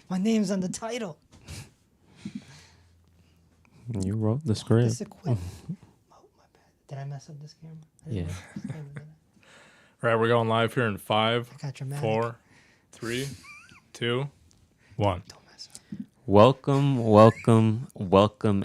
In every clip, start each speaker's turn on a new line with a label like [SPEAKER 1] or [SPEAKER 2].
[SPEAKER 1] My name's on the title.
[SPEAKER 2] You wrote the
[SPEAKER 1] This
[SPEAKER 2] script.
[SPEAKER 1] equipment. Oh, my bad. Did I mess up this camera? I didn't
[SPEAKER 2] Yeah.
[SPEAKER 1] mess up this camera, did I?
[SPEAKER 3] All right, we're going live here in 5,
[SPEAKER 1] I got dramatic.
[SPEAKER 3] 4, 3, 2, 1.
[SPEAKER 1] Don't mess up.
[SPEAKER 2] Welcome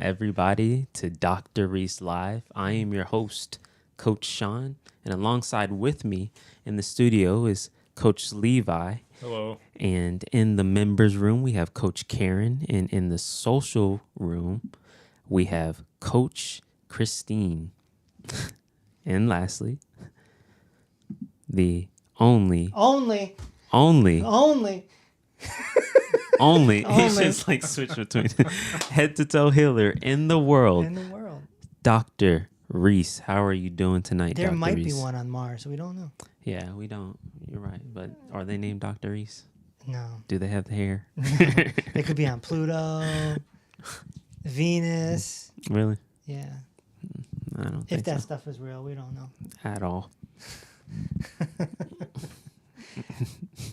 [SPEAKER 2] everybody to Dr. Reese Live. I am your host, Coach Sean, and alongside with me in the studio is Coach Levi.
[SPEAKER 3] Hello.
[SPEAKER 2] And in the members room, we have Coach Karen. And in the social room, we have Coach Christine. And lastly, the only. He's just like switch between head to toe healer in the world. Dr. Reese, how are you doing tonight,
[SPEAKER 1] There
[SPEAKER 2] Dr.
[SPEAKER 1] might
[SPEAKER 2] Reese?
[SPEAKER 1] be one on Mars. We don't know.
[SPEAKER 2] Yeah, we don't. You're right. But are they named Dr. Reese?
[SPEAKER 1] No.
[SPEAKER 2] Do they have the hair?
[SPEAKER 1] They could be on Pluto, Venus.
[SPEAKER 2] Really?
[SPEAKER 1] Yeah.
[SPEAKER 2] I don't
[SPEAKER 1] If
[SPEAKER 2] think
[SPEAKER 1] that
[SPEAKER 2] so.
[SPEAKER 1] stuff is real, we don't know.
[SPEAKER 2] At all.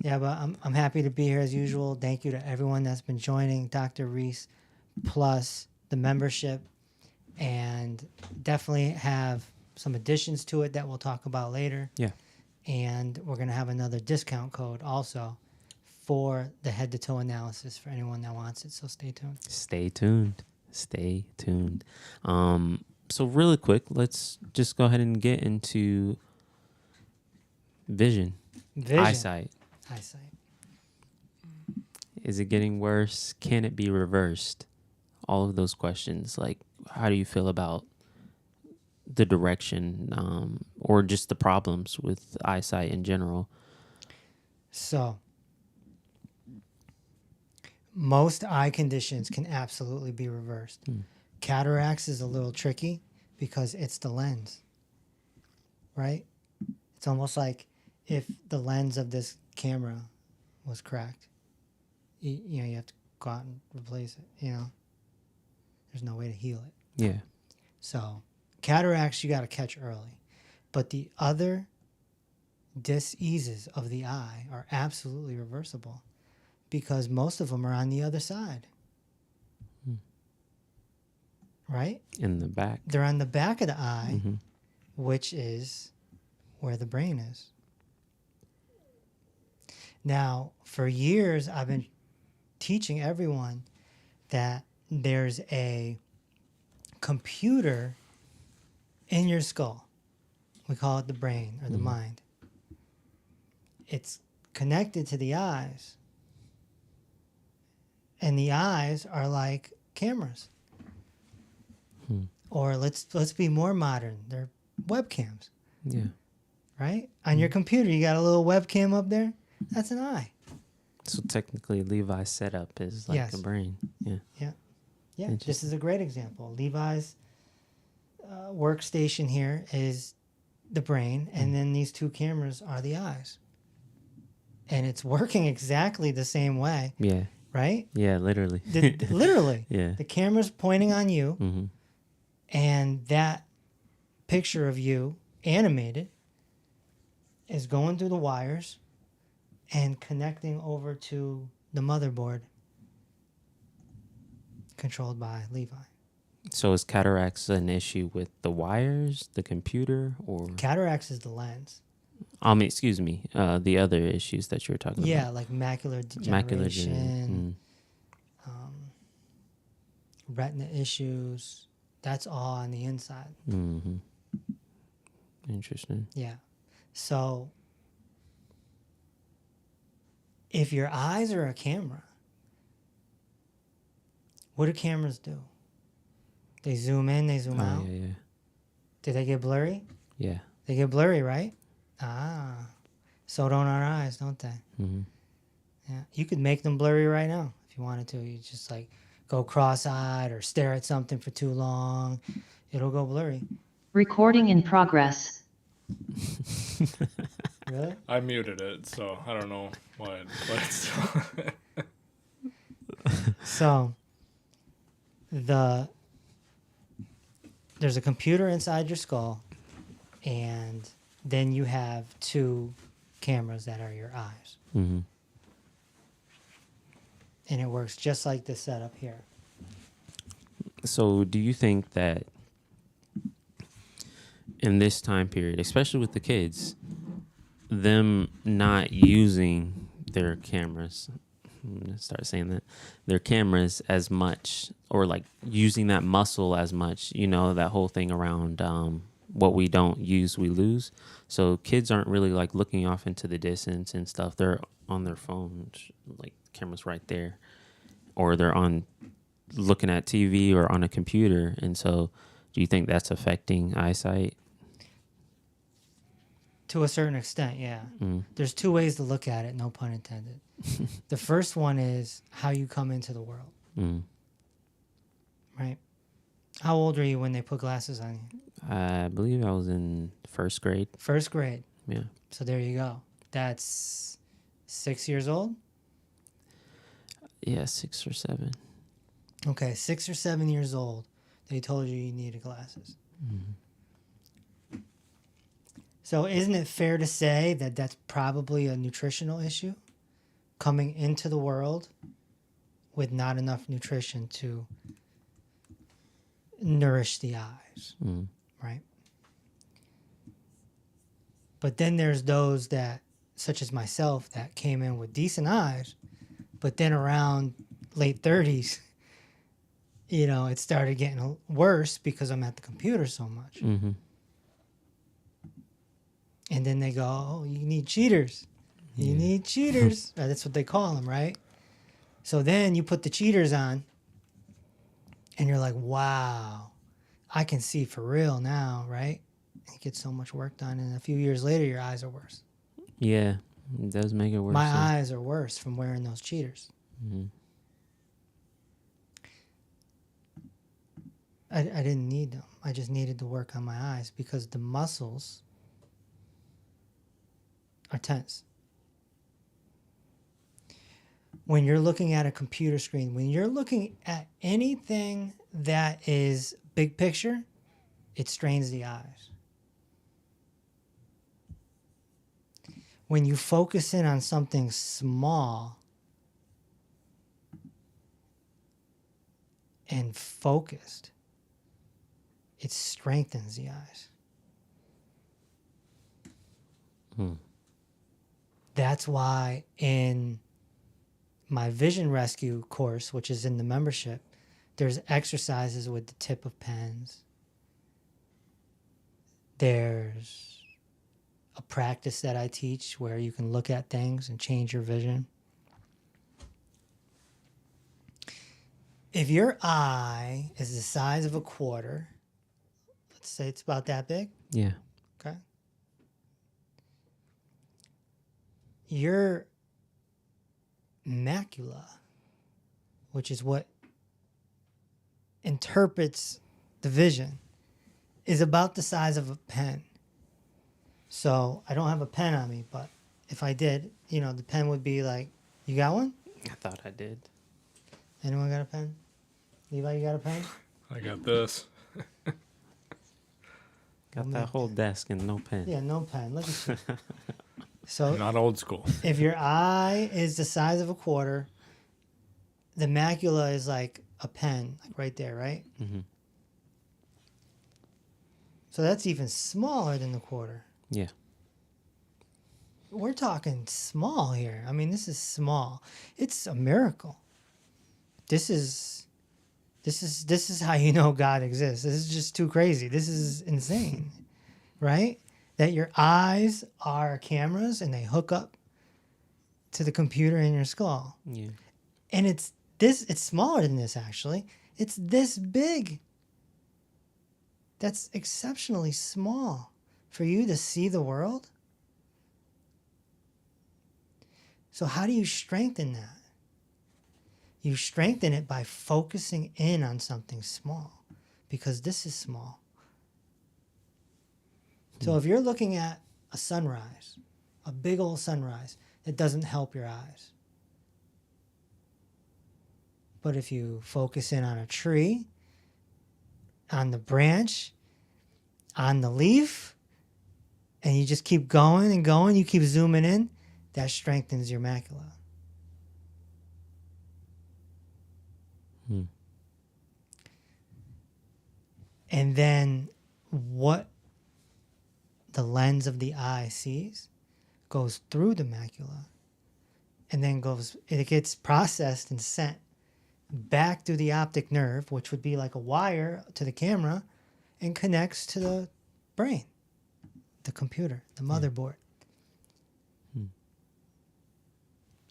[SPEAKER 1] Yeah, but I'm happy to be here as usual. Thank you to everyone that's been joining Dr. Reese, plus the membership, and definitely have some additions to it that we'll talk about later.
[SPEAKER 2] Yeah.
[SPEAKER 1] And we're going to have another discount code also for the head-to-toe analysis for anyone that wants it, so stay tuned.
[SPEAKER 2] Stay tuned. Stay tuned. So really quick, let's just go ahead and get into vision. Eyesight. Is it getting worse? Can it be reversed? All of those questions. Like, how do you feel about the direction or just the problems with eyesight in general?
[SPEAKER 1] So, most eye conditions can absolutely be reversed. Cataracts is a little tricky because it's the lens, right? It's almost like if the lens of this camera was cracked, you have to go out and replace it, There's no way to heal it.
[SPEAKER 2] Yeah.
[SPEAKER 1] So cataracts you got to catch early. But the other diseases of the eye are absolutely reversible because most of them are on the other side. Right?
[SPEAKER 2] In the back.
[SPEAKER 1] They're on the back of the eye, which is where the brain is. Now, for years, I've been teaching everyone that there's a computer in your skull. We call it the brain or the mind. It's connected to the eyes. And the eyes are like cameras. Or let's be more modern. They're webcams.
[SPEAKER 2] Yeah.
[SPEAKER 1] Right? On your computer, you got a little webcam up there. That's an eye.
[SPEAKER 2] So technically, Levi's setup is like a brain. Yeah.
[SPEAKER 1] Yeah. This is a great example. Levi's workstation here is the brain, and then these two cameras are the eyes. And it's working exactly the same way.
[SPEAKER 2] Yeah.
[SPEAKER 1] Right?
[SPEAKER 2] Yeah, literally.
[SPEAKER 1] Literally.
[SPEAKER 2] Yeah.
[SPEAKER 1] The camera's pointing on you, and that picture of you, animated, is going through the wires and connecting over to the motherboard controlled by Levi.
[SPEAKER 2] So is cataracts an issue with the wires, the computer, or?
[SPEAKER 1] Cataracts is the lens.
[SPEAKER 2] Excuse me, the other issues that you were talking about.
[SPEAKER 1] Yeah, like macular degeneration, retina issues. That's all on the inside.
[SPEAKER 2] Interesting.
[SPEAKER 1] Yeah. So if your eyes are a camera, what do cameras do? They zoom in, they zoom out.
[SPEAKER 2] Yeah.
[SPEAKER 1] Do they get blurry?
[SPEAKER 2] Yeah.
[SPEAKER 1] They get blurry, right? So don't our eyes, don't they? Yeah. You could make them blurry right now if you wanted to. You just like go cross-eyed or stare at something for too long. It'll go blurry.
[SPEAKER 4] Recording in progress.
[SPEAKER 1] Really?
[SPEAKER 3] I muted it, so I don't know why.
[SPEAKER 1] So there's a computer inside your skull, and then you have two cameras that are your eyes. And it works just like this setup here.
[SPEAKER 2] So do you think that in this time period, especially with the kids, them not using their cameras, I'm gonna start saying that, their cameras as much, or like using that muscle as much, you know, that whole thing around what we don't use, we lose. So kids aren't really like looking off into the distance and stuff. They're on their phones, like cameras right there, or they're on looking at TV or on a computer. And so do you think that's affecting eyesight?
[SPEAKER 1] To a certain extent, yeah.
[SPEAKER 2] Mm.
[SPEAKER 1] There's two ways to look at it, no pun intended. The first one is how you come into the world,
[SPEAKER 2] Mm.
[SPEAKER 1] right? How old were you when they put glasses on you?
[SPEAKER 2] I believe I was in first grade.
[SPEAKER 1] First grade.
[SPEAKER 2] Yeah.
[SPEAKER 1] So there you go. That's 6 years old?
[SPEAKER 2] Yeah, 6 or 7.
[SPEAKER 1] Okay, 6 or 7 years old. They told you needed glasses.
[SPEAKER 2] Mm.
[SPEAKER 1] So isn't it fair to say that that's probably a nutritional issue? Coming into the world with not enough nutrition to nourish the eyes,
[SPEAKER 2] Mm.
[SPEAKER 1] right? But then there's those that, such as myself, that came in with decent eyes, but then around late 30s, you know, it started getting worse because I'm at the computer so much.
[SPEAKER 2] Mm-hmm.
[SPEAKER 1] And then they go, oh, you need cheaters. You need cheaters. That's what they call them, right? So then you put the cheaters on and you're like, wow, I can see for real now, right? You get so much work done. And a few years later, your eyes are worse.
[SPEAKER 2] Yeah, it does make it worse.
[SPEAKER 1] My
[SPEAKER 2] yeah.
[SPEAKER 1] eyes are worse from wearing those cheaters.
[SPEAKER 2] Mm-hmm.
[SPEAKER 1] I didn't need them. I just needed to work on my eyes because the muscles are tense. When you're looking at a computer screen, when you're looking at anything that is big picture, it strains the eyes. When you focus in on something small and focused, it strengthens the eyes.
[SPEAKER 2] Hmm.
[SPEAKER 1] That's why in my vision rescue course, which is in the membership, there's exercises with the tip of pens. There's a practice that I teach where you can look at things and change your vision. If your eye is the size of a quarter, let's say it's about that big,
[SPEAKER 2] Yeah.
[SPEAKER 1] okay? Your macula, which is what interprets the vision, is about the size of a pen. So I don't have a pen on me, but if I did, you know, the pen would be like, you got one?
[SPEAKER 2] I thought I did.
[SPEAKER 1] Anyone got a pen? Levi, you got a pen?
[SPEAKER 3] I got this.
[SPEAKER 2] Got that whole desk and no pen.
[SPEAKER 1] Yeah, no pen. Look at you. So
[SPEAKER 3] Not old school.
[SPEAKER 1] if your eye is the size of a quarter, the macula is like a pen, like right there, right?
[SPEAKER 2] Mm-hmm.
[SPEAKER 1] So that's even smaller than the quarter.
[SPEAKER 2] Yeah.
[SPEAKER 1] We're talking small here. I mean, this is small. It's a miracle. This is how you know God exists. This is just too crazy. This is insane, right? That your eyes are cameras and they hook up to the computer in your skull.
[SPEAKER 2] Yeah.
[SPEAKER 1] And it's smaller than this actually. It's this big. That's exceptionally small for you to see the world. So how do you strengthen that? You strengthen it by focusing in on something small, because this is small. So if you're looking at a sunrise, a big old sunrise, it doesn't help your eyes. But if you focus in on a tree, on the branch, on the leaf, and you just keep going and going, you keep zooming in, that strengthens your macula. And then what the lens of the eye sees goes through the macula and then it gets processed and sent back through the optic nerve, which would be like a wire to the camera, and connects to the brain, the computer, the motherboard.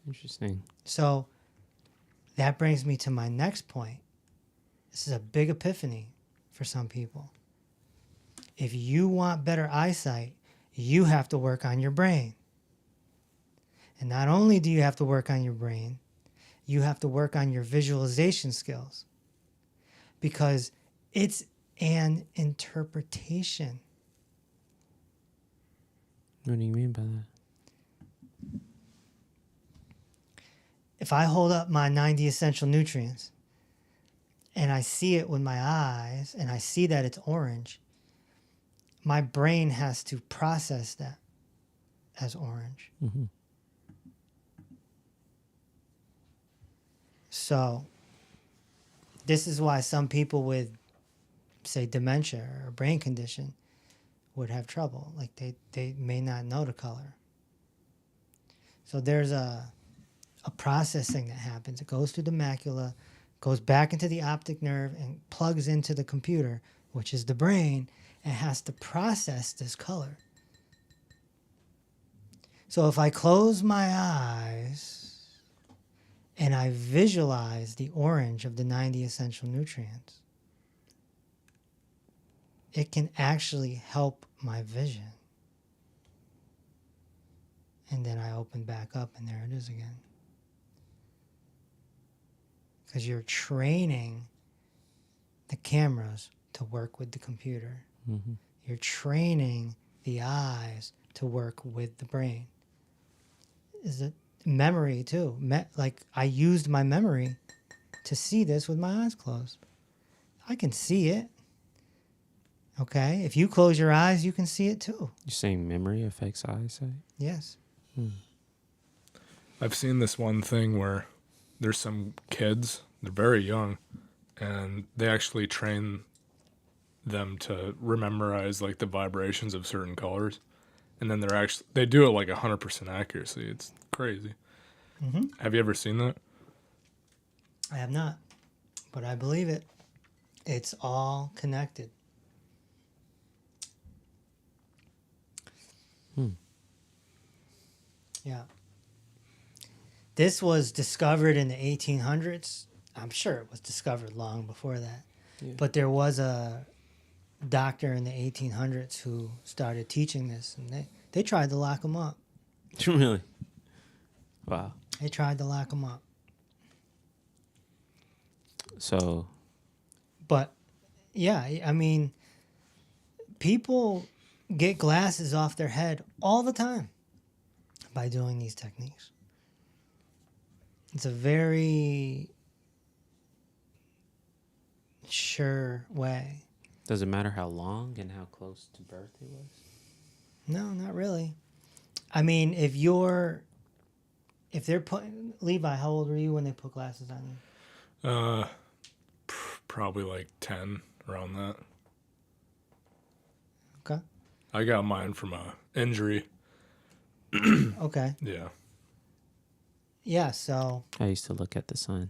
[SPEAKER 2] Interesting.
[SPEAKER 1] So that brings me to my next point. This is a big epiphany for some people. If you want better eyesight, you have to work on your brain. And not only do you have to work on your brain, you have to work on your visualization skills, because it's an interpretation.
[SPEAKER 2] What do you mean by that?
[SPEAKER 1] If I hold up my 90 essential nutrients and I see it with my eyes and I see that it's orange, my brain has to process that as orange.
[SPEAKER 2] Mm-hmm.
[SPEAKER 1] So this is why some people with, say, dementia or brain condition would have trouble. Like they may not know the color. So there's a processing that happens. It goes through the macula, goes back into the optic nerve, and plugs into the computer, which is the brain, and has to process this color. So if I close my eyes and I visualize the orange of the 90 essential nutrients, it can actually help my vision. And then I open back up and there it is again. Because you're training the cameras to work with the computer.
[SPEAKER 2] Mm-hmm.
[SPEAKER 1] You're training the eyes to work with the brain. Is it memory too? Like I used my memory to see this with my eyes closed. I can see it. Okay? If you close your eyes, you can see it too.
[SPEAKER 2] You're saying memory affects eyesight?
[SPEAKER 1] Yes.
[SPEAKER 3] I've seen this one thing where there's some kids, they're very young, and they actually train them to memorize like the vibrations of certain colors. And then they do it like 100% accuracy. It's crazy.
[SPEAKER 1] Mm-hmm.
[SPEAKER 3] Have you ever seen that?
[SPEAKER 1] I have not, but I believe it. It's all connected. Yeah. This was discovered in the 1800s. I'm sure it was discovered long before that.
[SPEAKER 2] Yeah.
[SPEAKER 1] But there was a doctor in the 1800s who started teaching this, and they tried to lock him up.
[SPEAKER 2] Really? Wow.
[SPEAKER 1] They tried to lock him up.
[SPEAKER 2] So,
[SPEAKER 1] But, yeah, I mean, people get glasses off their head all the time by doing these techniques. It's a very sure way.
[SPEAKER 2] does it matter how long and how close to birth it was?
[SPEAKER 1] No, not really. I mean, if they're putting, Levi, how old were you when they put glasses on you?
[SPEAKER 3] Probably like 10, around that.
[SPEAKER 1] Okay.
[SPEAKER 3] I got mine from a injury.
[SPEAKER 1] Okay.
[SPEAKER 3] Yeah.
[SPEAKER 1] Yeah, so
[SPEAKER 2] I used to look at the sun.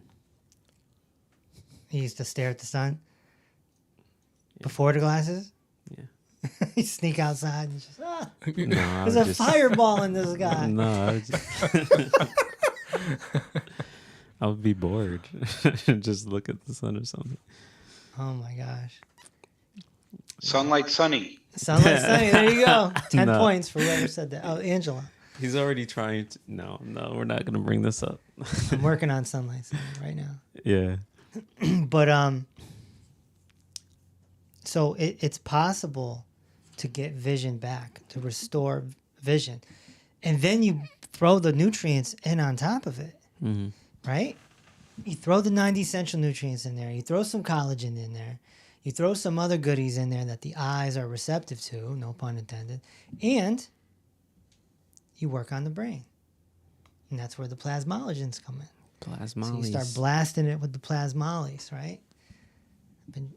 [SPEAKER 1] he used to stare at the sun before the glasses.
[SPEAKER 2] Yeah.
[SPEAKER 1] He'd sneak outside and just,
[SPEAKER 2] No, I
[SPEAKER 1] there's
[SPEAKER 2] would
[SPEAKER 1] a fireball in this guy.
[SPEAKER 2] No, I would be bored. Just look at the sun or something.
[SPEAKER 1] Oh my gosh.
[SPEAKER 5] Sunlight Sunny.
[SPEAKER 1] Sunlight Sunny, there you go. 10
[SPEAKER 2] No.
[SPEAKER 1] points for whoever said that. Oh, Angela.
[SPEAKER 2] He's already trying to. No, we're not going to bring this up.
[SPEAKER 1] I'm working on Sunlight Sunny right now.
[SPEAKER 2] Yeah.
[SPEAKER 1] But so it's possible to get vision back, to restore vision. And then you throw the nutrients in on top of it,
[SPEAKER 2] Mm-hmm.
[SPEAKER 1] right? You throw the 90 essential nutrients in there. You throw some collagen in there. You throw some other goodies in there that the eyes are receptive to, no pun intended. And you work on the brain. And that's where the plasmalogens come in.
[SPEAKER 2] Plasmollies.
[SPEAKER 1] So you start blasting it with the plasmollies, right? I've been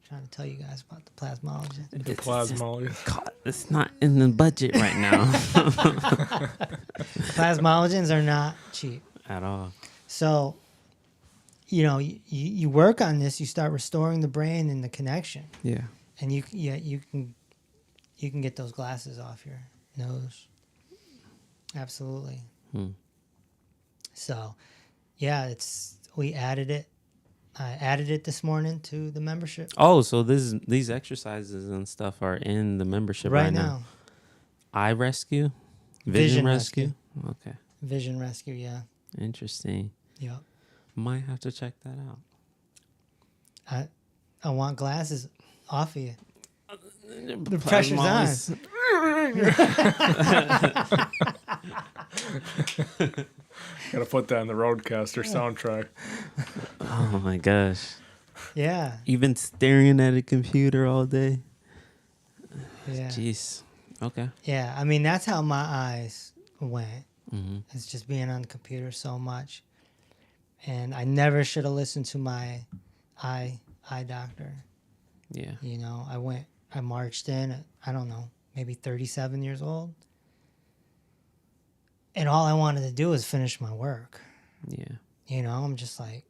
[SPEAKER 1] trying to tell you guys about the plasmology.
[SPEAKER 3] The plasmollies.
[SPEAKER 2] God, it's not in the budget right now
[SPEAKER 1] Plasmologens are not cheap.
[SPEAKER 2] at all.
[SPEAKER 1] So, you work on this, you start restoring the brain and the connection,
[SPEAKER 2] Yeah.
[SPEAKER 1] and you can get those glasses off your nose. Absolutely. So, yeah, we added it. I added it this morning to the membership
[SPEAKER 2] Oh, so these exercises and stuff are in the membership right now. Eye rescue, vision rescue. Okay,
[SPEAKER 1] Vision rescue, yeah.
[SPEAKER 2] interesting.
[SPEAKER 1] Yep.
[SPEAKER 2] Might have to check that out.
[SPEAKER 1] I want glasses off of you. The pressure's on.
[SPEAKER 3] Gotta put that in the Roadcaster soundtrack.
[SPEAKER 2] Oh my gosh.
[SPEAKER 1] Yeah.
[SPEAKER 2] Even staring at a computer all day.
[SPEAKER 1] Yeah.
[SPEAKER 2] Jeez. Okay.
[SPEAKER 1] Yeah. I mean, that's how my eyes went.
[SPEAKER 2] Mm-hmm.
[SPEAKER 1] It's just being on the computer so much. And I never should have listened to my eye doctor.
[SPEAKER 2] Yeah.
[SPEAKER 1] I marched in at, I don't know, maybe 37 years old. And all I wanted to do was finish my work.
[SPEAKER 2] Yeah.
[SPEAKER 1] I'm just like,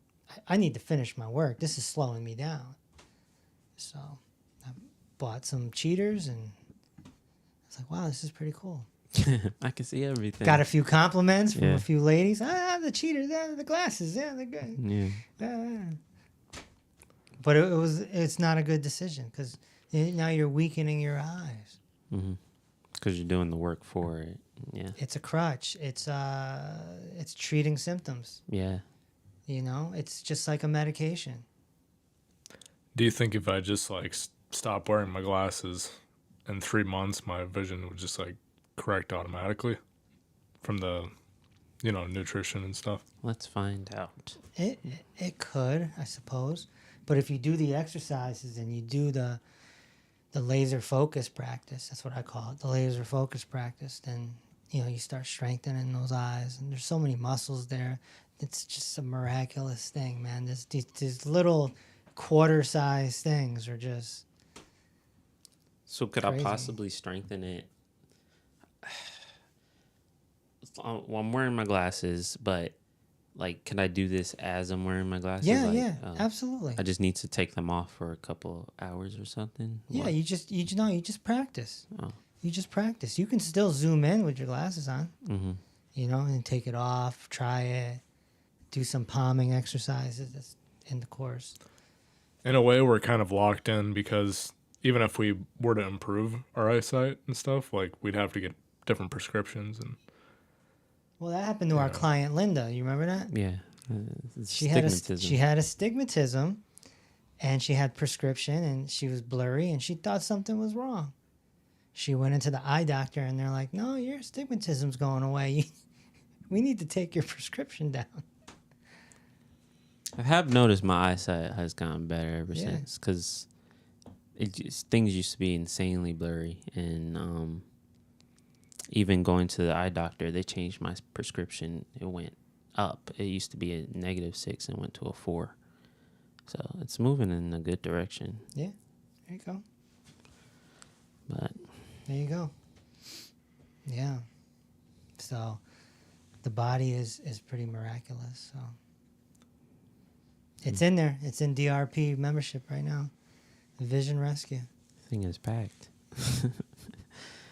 [SPEAKER 1] I need to finish my work. This is slowing me down. So I bought some cheaters and I was like, wow, this is pretty cool.
[SPEAKER 2] I can see everything.
[SPEAKER 1] Got a few compliments from
[SPEAKER 2] Yeah.
[SPEAKER 1] a few ladies. The cheaters, the glasses, yeah, they're good.
[SPEAKER 2] Yeah.
[SPEAKER 1] But it's not a good decision because now you're weakening your eyes.
[SPEAKER 2] Mm-hmm. Because you're doing the work for it. Yeah.
[SPEAKER 1] It's a crutch. It's treating symptoms.
[SPEAKER 2] Yeah.
[SPEAKER 1] It's just like a medication.
[SPEAKER 3] Do you think if I just stop wearing my glasses in 3 months, my vision would just correct automatically from the, nutrition and stuff?
[SPEAKER 2] Let's find out.
[SPEAKER 1] It could, I suppose, but if you do the exercises and you do the laser focus practice, that's what I call it, the laser focus practice, then you start strengthening those eyes, and there's so many muscles there. It's just a miraculous thing, man. These little quarter-sized things are just
[SPEAKER 2] So could
[SPEAKER 1] crazy.
[SPEAKER 2] I possibly strengthen it? Well, I'm wearing my glasses, but can I do this as I'm wearing my glasses?
[SPEAKER 1] Yeah, absolutely.
[SPEAKER 2] I just need to take them off for a couple hours or something.
[SPEAKER 1] Yeah,
[SPEAKER 2] What?
[SPEAKER 1] you just practice.
[SPEAKER 2] Oh.
[SPEAKER 1] You just practice. You can still zoom in with your glasses on,
[SPEAKER 2] Mm-hmm.
[SPEAKER 1] And take it off, try it, do some palming exercises that's in the course.
[SPEAKER 3] In a way, we're kind of locked in because even if we were to improve our eyesight and stuff, we'd have to get different prescriptions. And
[SPEAKER 1] Well, that happened to our client Linda. You remember that?
[SPEAKER 2] Yeah.
[SPEAKER 1] She had astigmatism, and she had prescription, and she was blurry, and she thought something was wrong. She went into the eye doctor, and they're like, "No, your astigmatism's going away. We need to take your prescription down."
[SPEAKER 2] I have noticed my eyesight has gotten better ever
[SPEAKER 1] Yeah.
[SPEAKER 2] since because things used to be insanely blurry, and even going to the eye doctor, they changed my prescription. It went up. It used to be a -6 and went to a 4. So it's moving in a good direction.
[SPEAKER 1] Yeah, there you go.
[SPEAKER 2] But
[SPEAKER 1] There you go. Yeah. So the body is pretty miraculous. So it's in there. It's in DRP membership right now. Vision Rescue.
[SPEAKER 2] the thing is packed.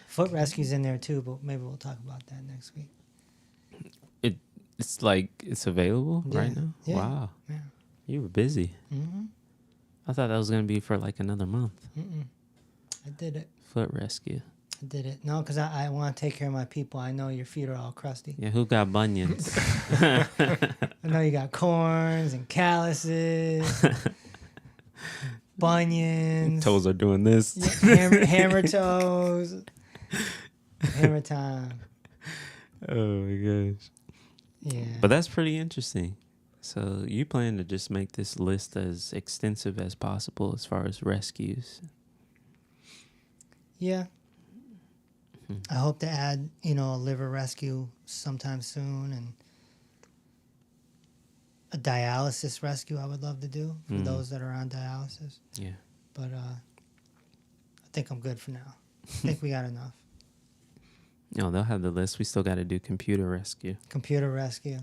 [SPEAKER 1] Foot Rescue's in there too, but maybe we'll talk about that next week.
[SPEAKER 2] It's available right
[SPEAKER 1] Yeah.
[SPEAKER 2] now?
[SPEAKER 1] Yeah.
[SPEAKER 2] Wow.
[SPEAKER 1] Yeah.
[SPEAKER 2] You were busy.
[SPEAKER 1] Mm-hmm.
[SPEAKER 2] I thought that was going to be for another month.
[SPEAKER 1] I did it.
[SPEAKER 2] Foot rescue.
[SPEAKER 1] I did it. No, because I want to take care of my people. I know your feet are all crusty.
[SPEAKER 2] Yeah, who got bunions?
[SPEAKER 1] I know you got corns and calluses, bunions,
[SPEAKER 2] Toes are doing this.
[SPEAKER 1] hammer toes, hammer time.
[SPEAKER 2] Oh my gosh.
[SPEAKER 1] Yeah.
[SPEAKER 2] But that's pretty interesting. So you plan to just make this list as extensive as possible as far as rescues?
[SPEAKER 1] Yeah. I hope to add, a liver rescue sometime soon, and a dialysis rescue I would love to do for those that are on dialysis.
[SPEAKER 2] Yeah.
[SPEAKER 1] But I think I'm good for now. I think we got enough.
[SPEAKER 2] No, they'll have the list. We still got to do computer rescue.
[SPEAKER 1] Computer rescue.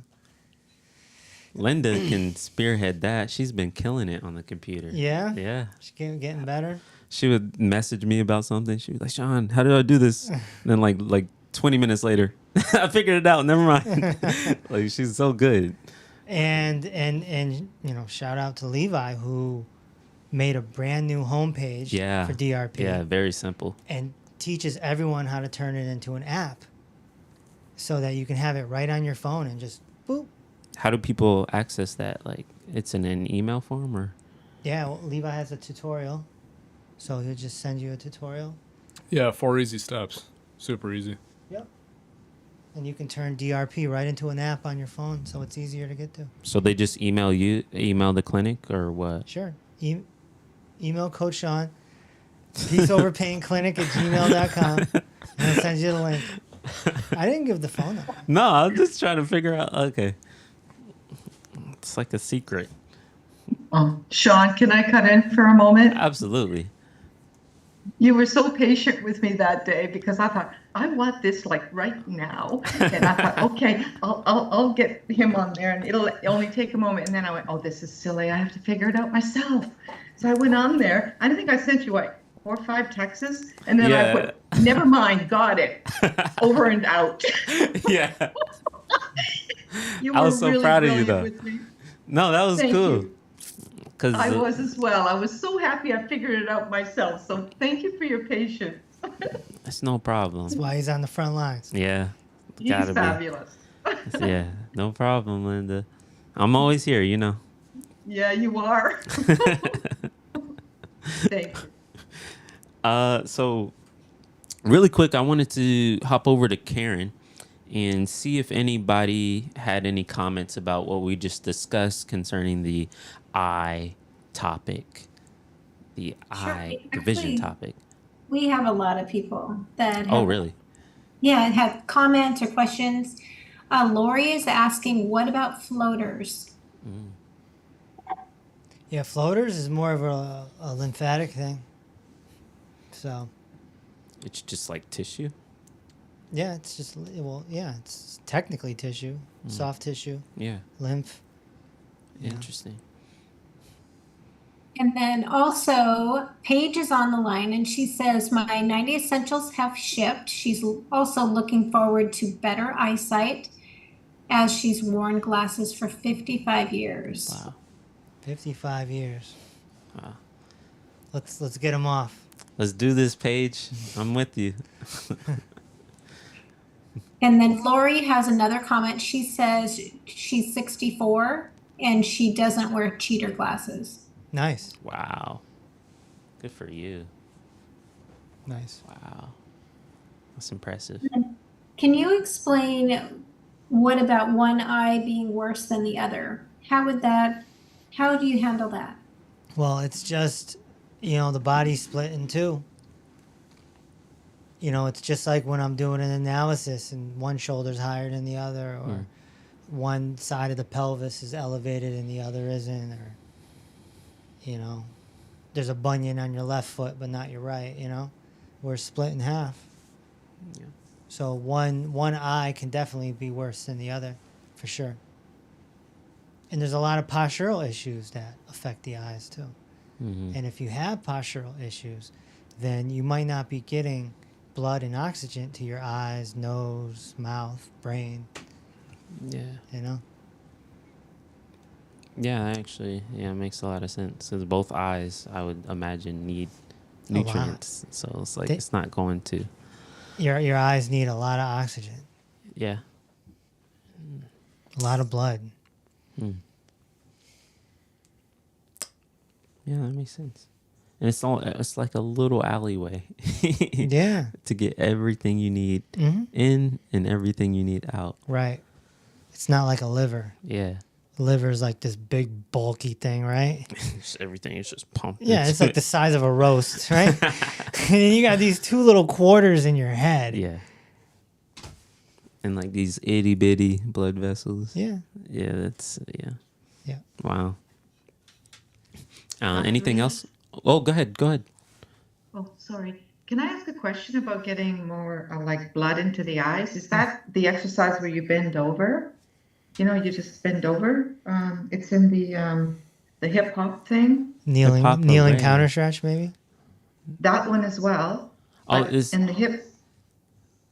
[SPEAKER 2] Linda can spearhead that. She's been killing it on the computer.
[SPEAKER 1] Yeah?
[SPEAKER 2] Yeah.
[SPEAKER 1] She's getting better.
[SPEAKER 2] She would message me about something. She'd be like, Sean, how do I do this? And then like 20 minutes later, I figured it out. Never mind. Like, she's so good.
[SPEAKER 1] And you know, shout out to Levi who made a brand new homepage
[SPEAKER 2] Yeah.
[SPEAKER 1] for DRP.
[SPEAKER 2] Yeah, very simple.
[SPEAKER 1] And teaches everyone how to turn it into an app so that you can have it right on your phone and just boop.
[SPEAKER 2] How do people access that? Like, it's in an email form or?
[SPEAKER 1] Yeah, well, Levi has a tutorial. So he'll just send you a tutorial.
[SPEAKER 3] Yeah, 4 easy steps. Super easy.
[SPEAKER 1] Yep. And you can turn DRP right into an app on your phone so it's easier to get to.
[SPEAKER 2] So they just email the clinic or what?
[SPEAKER 1] Sure. Email Coach Sean, peaceoverpainclinic@gmail.com, and I'll send you the link. I didn't give the phone number.
[SPEAKER 2] No, I'm just trying to figure out. Okay. It's like a secret.
[SPEAKER 6] Sean, can I cut in for a moment?
[SPEAKER 2] Absolutely.
[SPEAKER 6] You were so patient with me that day because I thought, I want this like right now. And I thought, okay, I'll get him on there and it'll only take a moment. And then I went, oh, this is silly. I have to figure it out myself. So I went on there. I think I sent you like 4 or 5 texts. And then I put, never mind, got it. Over and out.
[SPEAKER 2] Yeah.
[SPEAKER 6] You
[SPEAKER 2] I was so
[SPEAKER 6] really
[SPEAKER 2] proud of you,
[SPEAKER 6] brilliant
[SPEAKER 2] though.
[SPEAKER 6] with me.
[SPEAKER 2] No, that was
[SPEAKER 6] Thank
[SPEAKER 2] cool.
[SPEAKER 6] you. I was as well. I was so happy I figured it out myself. So thank you for your patience.
[SPEAKER 2] It's no problem.
[SPEAKER 1] That's why he's on the front lines.
[SPEAKER 2] Yeah.
[SPEAKER 6] He's
[SPEAKER 2] Gotta be.
[SPEAKER 6] fabulous.
[SPEAKER 2] Yeah. No problem, Linda. I'm always here, you know.
[SPEAKER 6] Yeah, you are. Thank you.
[SPEAKER 2] So really quick, I wanted to hop over to Karen and see if anybody had any comments about what we just discussed concerning the eye topic, the eye division
[SPEAKER 7] Actually,
[SPEAKER 2] topic.
[SPEAKER 7] we have a lot of people that have,
[SPEAKER 2] Oh, really?
[SPEAKER 7] yeah, have comments or questions. Lori is asking, what about floaters?
[SPEAKER 1] Yeah, floaters is more of a lymphatic thing. So,
[SPEAKER 2] It's just like tissue.
[SPEAKER 1] yeah, it's just, well, yeah, it's technically tissue, soft tissue,
[SPEAKER 2] Yeah.
[SPEAKER 1] lymph. Yeah.
[SPEAKER 2] Interesting.
[SPEAKER 7] And then also, Paige is on the line and she says, my 90 essentials have shipped. She's also looking forward to better eyesight as she's worn glasses for 55 years.
[SPEAKER 2] Wow.
[SPEAKER 1] 55 years.
[SPEAKER 2] Wow.
[SPEAKER 1] Let's get them off.
[SPEAKER 2] Let's do this, Paige. I'm with you.
[SPEAKER 7] And then Lori has another comment. She says she's 64 and she doesn't wear cheater glasses.
[SPEAKER 1] Nice.
[SPEAKER 2] Wow. Good for you.
[SPEAKER 1] Nice.
[SPEAKER 2] Wow. That's impressive.
[SPEAKER 7] Can you explain what about one eye being worse than the other? How do you handle that?
[SPEAKER 1] Well, it's just, the body's split in two. It's just like when I'm doing an analysis and one shoulder's higher than the other, or one side of the pelvis is elevated and the other isn't, or, there's a bunion on your left foot but not your right, we're split in half.
[SPEAKER 2] Yeah.
[SPEAKER 1] So one eye can definitely be worse than the other, for sure. And there's a lot of postural issues that affect the eyes too.
[SPEAKER 2] Mm-hmm.
[SPEAKER 1] And if you have postural issues, then you might not be getting blood and oxygen to your eyes, nose, mouth, brain,
[SPEAKER 2] Yeah. Yeah, actually, it makes a lot of sense. Because both eyes, I would imagine, need
[SPEAKER 1] A lot.
[SPEAKER 2] nutrients. So it's like
[SPEAKER 1] They-
[SPEAKER 2] it's not going to.
[SPEAKER 1] Your eyes need a lot of oxygen,
[SPEAKER 2] Yeah.
[SPEAKER 1] a lot of blood.
[SPEAKER 2] Hmm. Yeah, that makes sense. And it's like a little alleyway
[SPEAKER 1] Yeah.
[SPEAKER 2] to get everything you need in and everything you need out.
[SPEAKER 1] Right. It's not like a liver.
[SPEAKER 2] Yeah.
[SPEAKER 1] Liver is like this big bulky thing, right?
[SPEAKER 2] Everything is just pumped.
[SPEAKER 1] Yeah, it's
[SPEAKER 2] into
[SPEAKER 1] like the size of a roast, right? And you got these two little quarters in your head.
[SPEAKER 2] Yeah. And like these itty bitty blood vessels.
[SPEAKER 1] Yeah.
[SPEAKER 2] Yeah, that's, yeah.
[SPEAKER 1] Yeah.
[SPEAKER 2] Wow. Anything else? Oh, go ahead. Go ahead.
[SPEAKER 6] Oh, sorry. Can I ask a question about getting more like blood into the eyes? Is that the exercise where you bend over? You know, you just bend over. It's in the hip hop thing.
[SPEAKER 2] Hip-hop
[SPEAKER 1] Kneeling
[SPEAKER 2] hooray.
[SPEAKER 1] counter stretch, maybe.
[SPEAKER 6] That one as well.
[SPEAKER 2] Oh,
[SPEAKER 6] But
[SPEAKER 2] is
[SPEAKER 6] in the hip.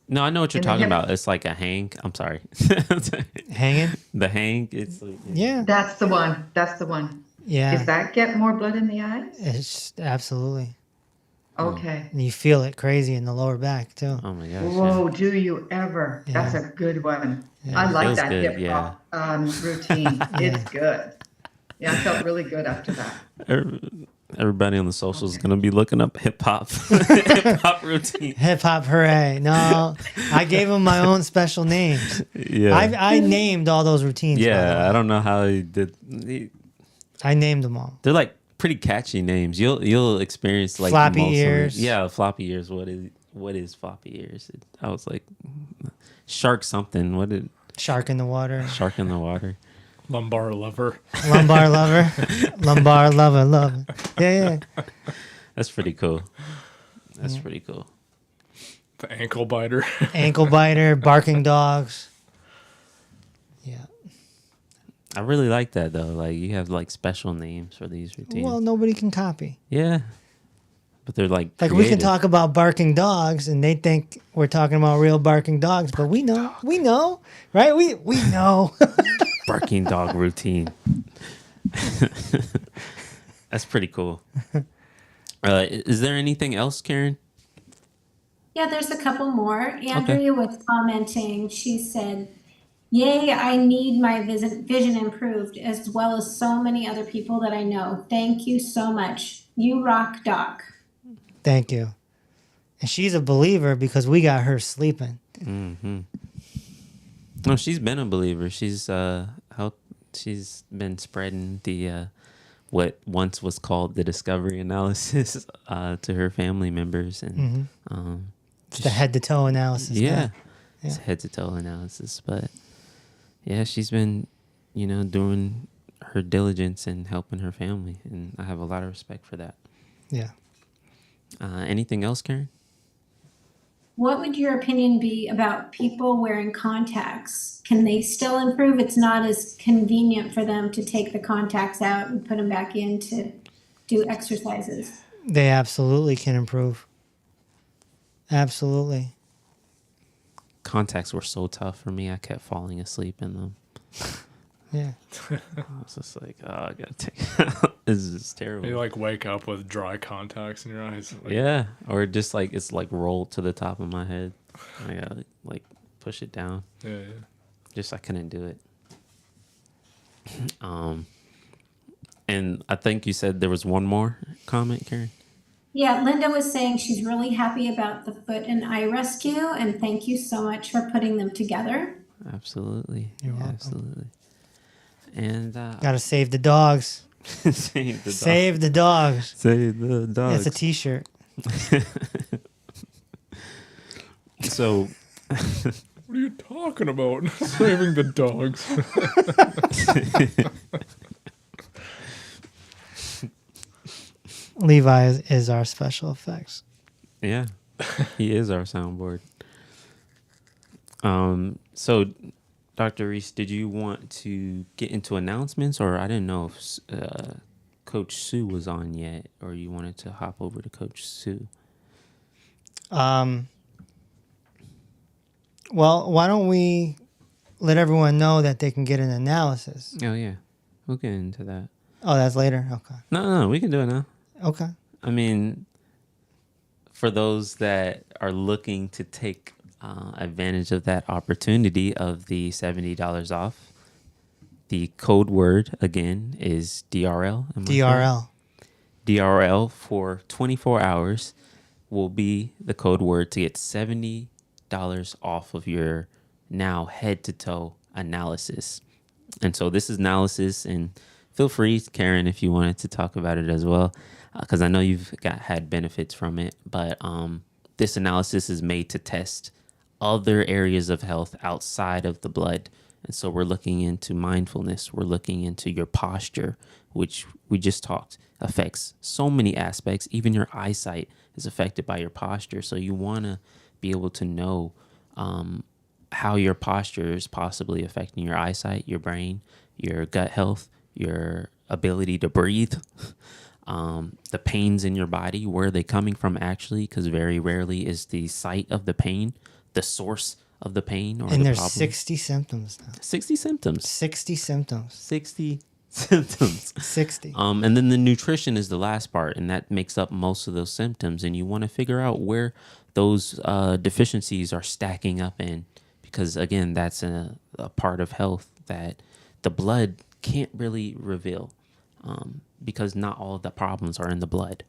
[SPEAKER 2] no, I know what you're
[SPEAKER 6] in the
[SPEAKER 2] talking
[SPEAKER 6] hip-
[SPEAKER 2] about. It's like a hang. I'm sorry.
[SPEAKER 1] Hanging.
[SPEAKER 2] The hang. It's like,
[SPEAKER 1] Yeah.
[SPEAKER 6] That's the one. That's the one.
[SPEAKER 1] Yeah.
[SPEAKER 6] Does that get more blood in the eyes?
[SPEAKER 1] It's absolutely.
[SPEAKER 6] Okay.
[SPEAKER 1] And you feel it crazy in the lower back too.
[SPEAKER 2] Oh my gosh.
[SPEAKER 6] Whoa, do you ever? That's
[SPEAKER 1] Yeah.
[SPEAKER 6] a good one.
[SPEAKER 1] Yeah.
[SPEAKER 6] I like
[SPEAKER 2] Feels
[SPEAKER 6] that
[SPEAKER 2] good,
[SPEAKER 6] hip hop routine. It's good. Yeah, I felt really good after that.
[SPEAKER 2] Everybody on the socials is
[SPEAKER 6] Okay.
[SPEAKER 2] gonna be looking up hip hop routine.
[SPEAKER 1] Hip hop hooray. No, I gave them my own special names.
[SPEAKER 2] Yeah.
[SPEAKER 1] I named all those routines. by the
[SPEAKER 2] Yeah,
[SPEAKER 1] way.
[SPEAKER 2] I don't know how he did.
[SPEAKER 1] I named them all.
[SPEAKER 2] They're like pretty catchy names. You'll experience like
[SPEAKER 1] Floppy
[SPEAKER 2] most of it.
[SPEAKER 1] ears.
[SPEAKER 2] Yeah, floppy ears. What is floppy ears? I was like shark something. What did
[SPEAKER 1] Shark in the water.
[SPEAKER 2] shark in the water?
[SPEAKER 3] Lumbar lever.
[SPEAKER 1] Lumbar lover. Lumbar lover. Yeah, yeah.
[SPEAKER 2] That's pretty cool. That's pretty cool.
[SPEAKER 3] The ankle biter.
[SPEAKER 1] Ankle biter, barking dogs. Yeah.
[SPEAKER 2] I really like that though. Like you have like special names for these routines.
[SPEAKER 1] Well, nobody can copy.
[SPEAKER 2] Yeah, but they're like
[SPEAKER 1] Like we can
[SPEAKER 2] creative.
[SPEAKER 1] talk about barking dogs, and they think we're talking about real barking dogs, but we know, right? We know.
[SPEAKER 2] barking dog routine. That's pretty cool. Is there anything else, Karen?
[SPEAKER 7] Yeah, there's a couple more. Andrea was commenting. She said, "Yay, I need my vision improved, as well as so many other people that I know. Thank you so much. You rock, Doc."
[SPEAKER 1] Thank you. And she's a believer because we got her sleeping.
[SPEAKER 2] Mm-hmm. No, she's been a believer. She's she's been spreading the what once was called the discovery analysis to her family members and
[SPEAKER 1] It's the head to toe analysis.
[SPEAKER 2] yeah,
[SPEAKER 1] now.
[SPEAKER 2] it's head to toe analysis. But yeah, she's been doing her diligence and helping her family, and I have a lot of respect for that.
[SPEAKER 1] Yeah.
[SPEAKER 2] Anything else, Karen?
[SPEAKER 7] What would your opinion be about people wearing contacts? Can they still improve? It's not as convenient for them to take the contacts out and put them back in to do exercises.
[SPEAKER 1] They absolutely can improve. Absolutely.
[SPEAKER 2] Contacts were so tough for me. I kept falling asleep in them.
[SPEAKER 1] Yeah.
[SPEAKER 2] I was just like, oh, I gotta take it out. This is terrible.
[SPEAKER 3] You like wake up with dry contacts in your eyes. Like,
[SPEAKER 2] Yeah, or just like it's like rolled to the top of my head. I gotta like push it down.
[SPEAKER 3] Yeah.
[SPEAKER 2] Just I couldn't do it. And I think you said there was one more comment, Karen.
[SPEAKER 7] Yeah, Linda was saying she's really happy about the foot and eye rescue, and thank you so much for putting them together.
[SPEAKER 2] Absolutely.
[SPEAKER 1] You're welcome.
[SPEAKER 2] Absolutely. And
[SPEAKER 1] Gotta save the dogs.
[SPEAKER 2] save the dog.
[SPEAKER 1] Save the dogs.
[SPEAKER 2] Save the dogs.
[SPEAKER 1] It's a t-shirt.
[SPEAKER 2] So
[SPEAKER 3] What are you talking about? Saving the dogs.
[SPEAKER 1] Levi is our special effects.
[SPEAKER 2] yeah, he is our soundboard. So Dr. Reese, did you want to get into announcements, or I didn't know if Coach Sue was on yet, or you wanted to hop over to Coach Sue?
[SPEAKER 1] Well, why don't we let everyone know that they can get an analysis?
[SPEAKER 2] Oh yeah, we'll get into that.
[SPEAKER 1] Oh, that's later? Okay.
[SPEAKER 2] No, we can do it now.
[SPEAKER 1] Okay.
[SPEAKER 2] I mean, for those that are looking to take advantage of that opportunity of the $70 off, the code word again is DRL. Am I correct?
[SPEAKER 1] DRL.
[SPEAKER 2] DRL for 24 hours will be the code word to get $70 off of your now head to toe analysis. And so this is analysis, and feel free, Karen, if you wanted to talk about it as well, because I know you've had benefits from it. But this analysis is made to test other areas of health outside of the blood And so we're looking into mindfulness. We're looking into your posture, which we just talked affects so many aspects. Even your eyesight is affected by your posture. So you want to be able to know how your posture is possibly affecting your eyesight, your brain, your gut health, your ability to breathe, the pains in your body, where are they coming from actually? Because very rarely is the site of the pain the source of the pain or
[SPEAKER 1] And
[SPEAKER 2] the
[SPEAKER 1] there's
[SPEAKER 2] problem.
[SPEAKER 1] 60 symptoms now.
[SPEAKER 2] 60 symptoms.
[SPEAKER 1] 60 symptoms.
[SPEAKER 2] 60 symptoms.
[SPEAKER 1] 60.
[SPEAKER 2] And then the nutrition is the last part, and that makes up most of those symptoms. And you want to figure out where those deficiencies are stacking up in, because again, that's a part of health that the blood can't really reveal, because not all of the problems are in the blood.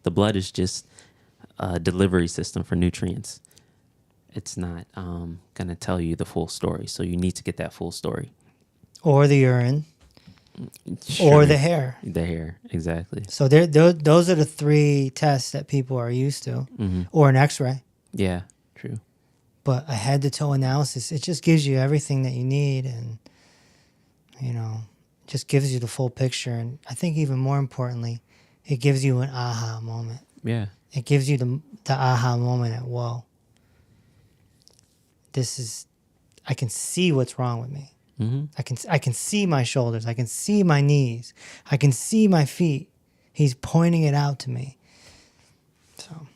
[SPEAKER 2] The blood is just a delivery system for nutrients. It's not going to tell you the full story. So you need to get that full story.
[SPEAKER 1] Or the urine.
[SPEAKER 2] Sure.
[SPEAKER 1] Or the hair.
[SPEAKER 2] The hair, exactly.
[SPEAKER 1] So those are the 3 tests that people are used to.
[SPEAKER 2] Mm-hmm.
[SPEAKER 1] Or an x-ray.
[SPEAKER 2] Yeah, true.
[SPEAKER 1] But a head-to-toe analysis, it just gives you everything that you need, and, just gives you the full picture. And I think even more importantly, it gives you an aha moment.
[SPEAKER 2] Yeah.
[SPEAKER 1] It gives you the aha moment at, whoa, I can see what's wrong with me.
[SPEAKER 2] Mm-hmm.
[SPEAKER 1] I can see my shoulders. I can see my knees. I can see my feet. He's pointing it out to me. So.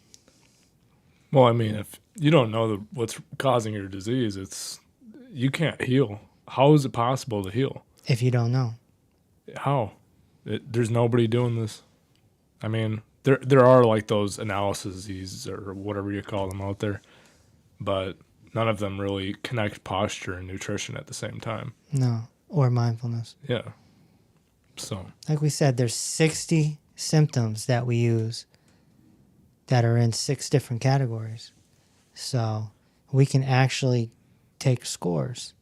[SPEAKER 3] Well, I mean, if you don't know what's causing your disease, you can't heal. How is it possible to heal?
[SPEAKER 1] If you don't know.
[SPEAKER 3] How? There's nobody doing this. I mean, there are like those analyses or whatever you call them out there, but none of them really connect posture and nutrition at the same time.
[SPEAKER 1] No. Or mindfulness.
[SPEAKER 3] Yeah. So.
[SPEAKER 1] Like we said, there's 60 symptoms that we use that are in 6 different categories. So we can actually take scores,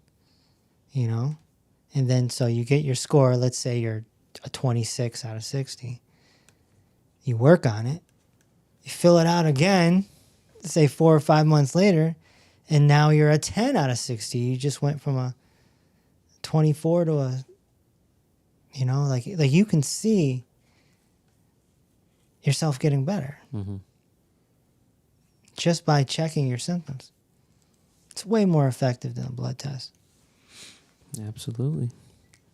[SPEAKER 1] And then so you get your score. Let's say you're a 26 out of 60. You work on it. You fill it out again, say 4 or 5 months later, and now you're a 10 out of 60. You just went from a 24 to a, like you can see yourself getting better.
[SPEAKER 2] Mm-hmm.
[SPEAKER 1] Just by checking your symptoms. It's way more effective than a blood test.
[SPEAKER 2] Absolutely.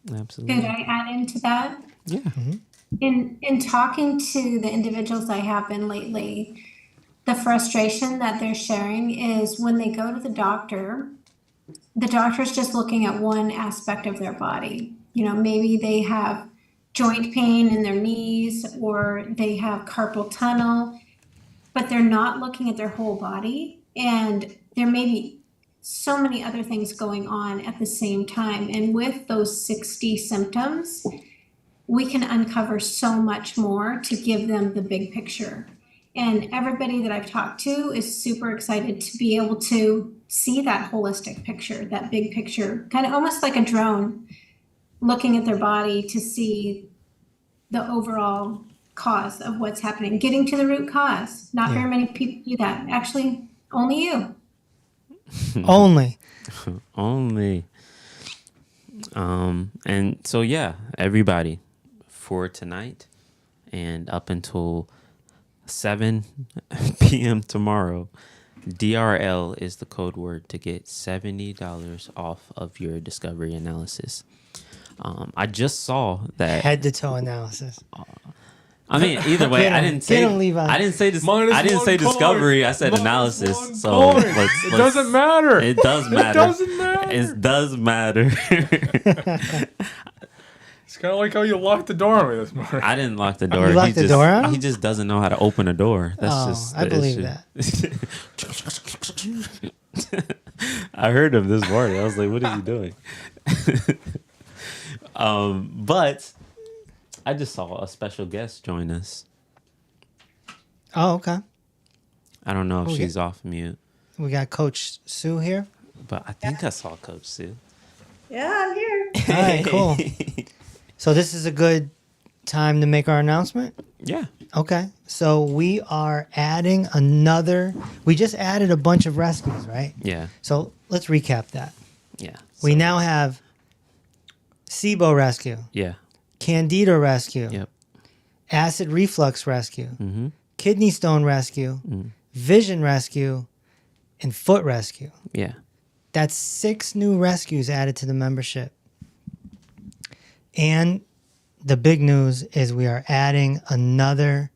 [SPEAKER 7] Could
[SPEAKER 2] Absolutely.
[SPEAKER 7] I add into that?
[SPEAKER 2] Yeah.
[SPEAKER 1] Mm-hmm.
[SPEAKER 7] In talking to the individuals I have been lately, the frustration that they're sharing is when they go to the doctor's just looking at one aspect of their body. Maybe they have joint pain in their knees, or they have carpal tunnel, but they're not looking at their whole body. And there may be so many other things going on at the same time. And with those 60 symptoms, we can uncover so much more to give them the big picture. And everybody that I've talked to is super excited to be able to see that holistic picture, that big picture, kind of almost like a drone looking at their body to see the overall cause of what's happening, getting to the root cause. Not very many people do that. Actually, only you.
[SPEAKER 1] Only.
[SPEAKER 2] Only. And so, yeah, everybody, for tonight and up until 7 p.m. tomorrow, DRL is the code word to get $70 off of your discovery analysis. I just saw that
[SPEAKER 1] Head to toe analysis.
[SPEAKER 2] I mean, either way, I didn't say discovery. I said analysis. So
[SPEAKER 3] it doesn't matter.
[SPEAKER 2] It does matter.
[SPEAKER 3] It doesn't matter.
[SPEAKER 2] It does matter.
[SPEAKER 3] It's kind of like how you locked the door on me this morning.
[SPEAKER 2] I didn't lock the door.
[SPEAKER 1] You locked the door on him?
[SPEAKER 2] He just doesn't know how to open a door. That's just.
[SPEAKER 1] I believe
[SPEAKER 2] issue. I heard him this morning. I was like, "What is he doing?" But I just saw a special guest join us.
[SPEAKER 1] Oh, okay.
[SPEAKER 2] I don't know if
[SPEAKER 1] Oh,
[SPEAKER 2] she's off mute,
[SPEAKER 1] We got Coach Sue here.
[SPEAKER 2] but I think I saw Coach Sue.
[SPEAKER 8] Yeah, I'm here.
[SPEAKER 1] All right, cool. So this is a good time to make our announcement?
[SPEAKER 2] Yeah.
[SPEAKER 1] Okay. So we are adding we just added a bunch of recipes, right?
[SPEAKER 2] Yeah.
[SPEAKER 1] So let's recap that.
[SPEAKER 2] Yeah.
[SPEAKER 1] We now have SIBO rescue,
[SPEAKER 2] Yeah.
[SPEAKER 1] Candida rescue,
[SPEAKER 2] Yep.
[SPEAKER 1] acid reflux rescue,
[SPEAKER 2] Mm-hmm.
[SPEAKER 1] kidney stone rescue, vision rescue, and foot rescue.
[SPEAKER 2] Yeah.
[SPEAKER 1] That's 6 new rescues added to the membership. And the big news is we are adding another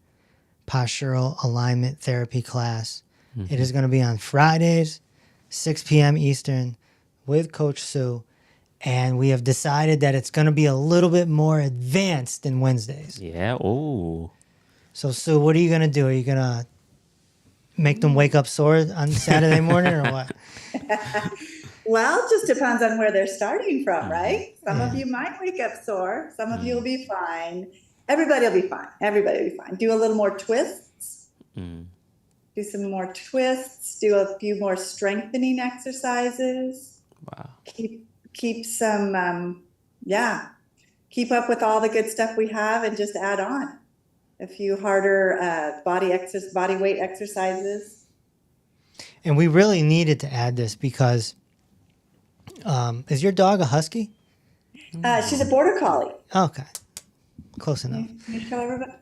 [SPEAKER 1] postural alignment therapy class. It is going to be on Fridays, 6 p.m. Eastern, with Coach Sue. And we have decided that it's going to be a little bit more advanced than Wednesdays.
[SPEAKER 2] Yeah. Oh.
[SPEAKER 1] So, Sue, what are you going to do? Are you going to make them wake up sore on Saturday morning or what?
[SPEAKER 8] Well, it just depends on where they're starting from, right? Some of you might wake up sore. Some of you will be fine. Everybody will be fine. Everybody will be fine. Do a little more twists. Do some more twists. Do a few more strengthening exercises.
[SPEAKER 2] Wow.
[SPEAKER 8] Keep some, keep up with all the good stuff we have and just add on a few harder body weight exercises.
[SPEAKER 1] And we really needed to add this because is your dog a husky?
[SPEAKER 8] She's a border collie.
[SPEAKER 1] Okay. Close enough.
[SPEAKER 8] Can you show everybody?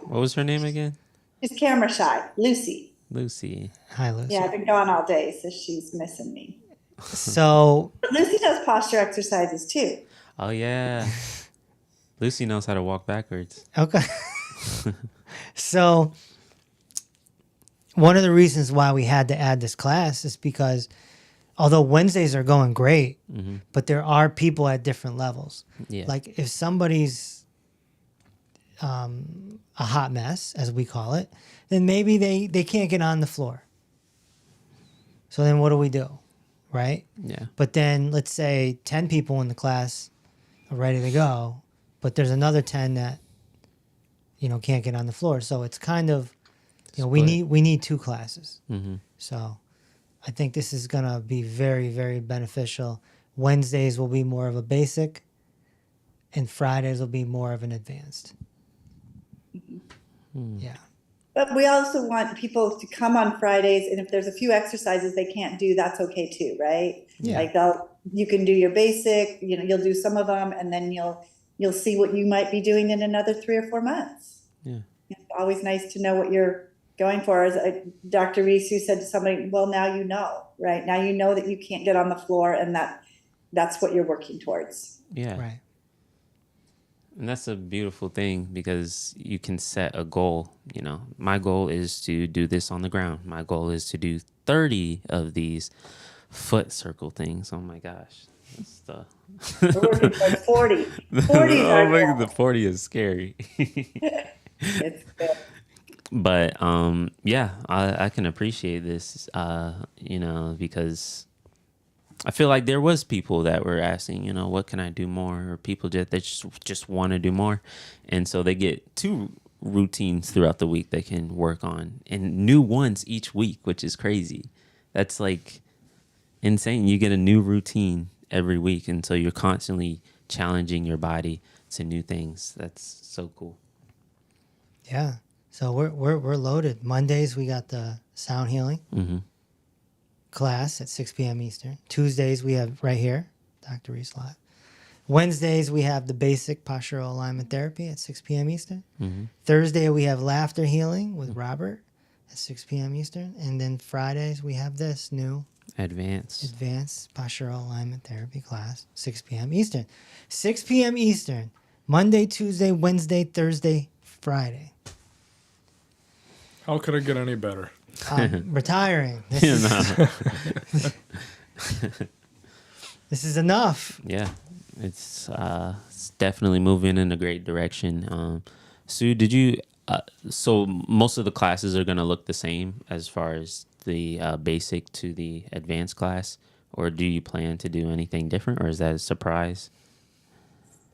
[SPEAKER 2] What was her name again?
[SPEAKER 8] She's camera shy, Lucy.
[SPEAKER 2] Lucy.
[SPEAKER 1] Hi, Lucy.
[SPEAKER 8] Yeah, I've been gone all day, so she's missing me.
[SPEAKER 1] So
[SPEAKER 8] But Lucy does posture exercises too.
[SPEAKER 2] Oh yeah. Lucy knows how to walk backwards.
[SPEAKER 1] okay. So one of the reasons why we had to add this class is because although Wednesdays are going great, but there are people at different levels.
[SPEAKER 2] Yeah.
[SPEAKER 1] Like if somebody's a hot mess, as we call it, then maybe they can't get on the floor. So then what do we do? Right?
[SPEAKER 2] Yeah.
[SPEAKER 1] But then let's say 10 people in the class are ready to go, but there's another 10 that, can't get on the floor. So it's kind of, we need 2 classes. So I think this is going to be very, very beneficial. Wednesdays will be more of a basic and Fridays will be more of an advanced. Yeah.
[SPEAKER 8] But we also want people to come on Fridays, and if there's a few exercises they can't do, that's okay too, right?
[SPEAKER 1] Yeah.
[SPEAKER 8] Like you can do your basic, you'll do some of them, and then you'll see what you might be doing in another 3 or 4 months.
[SPEAKER 2] Yeah.
[SPEAKER 8] It's always nice to know what you're going for. As Dr. Reese, who said to somebody, well, now you know, right? Now you know that you can't get on the floor, and that's what you're working towards.
[SPEAKER 2] Yeah.
[SPEAKER 1] Right.
[SPEAKER 2] And that's a beautiful thing because you can set a goal. My goal is to do this on the ground. My goal is to do 30 of these foot circle things. Oh my gosh. That's the
[SPEAKER 8] We're working towards 40. 40 is our goal.
[SPEAKER 2] the 40 is scary.
[SPEAKER 8] It's good.
[SPEAKER 2] But I can appreciate this, because I feel like there was people that were asking, what can I do more? Or people that just want to do more. And so they get 2 routines throughout the week they can work on and new ones each week, which is crazy. That's like insane. You get a new routine every week. And so you're constantly challenging your body to new things. That's so cool.
[SPEAKER 1] Yeah. So we're loaded. Mondays, we got the sound healing class at 6 p.m. Eastern. Tuesdays, we have right here, Dr. Reese Live. Wednesdays, we have the basic postural alignment therapy at 6 p.m. Eastern. Thursday, we have laughter healing with Robert at 6 p.m. Eastern. And then Fridays, we have this new
[SPEAKER 2] Advanced
[SPEAKER 1] postural alignment therapy class, 6 p.m. Eastern. 6 p.m. Eastern, Monday, Tuesday, Wednesday, Thursday, Friday.
[SPEAKER 3] How could it get any better?
[SPEAKER 1] Retiring. This is enough.
[SPEAKER 2] Yeah, it's definitely moving in a great direction. Sue, did you? So most of the classes are going to look the same as far as the basic to the advanced class, or do you plan to do anything different, or is that a surprise?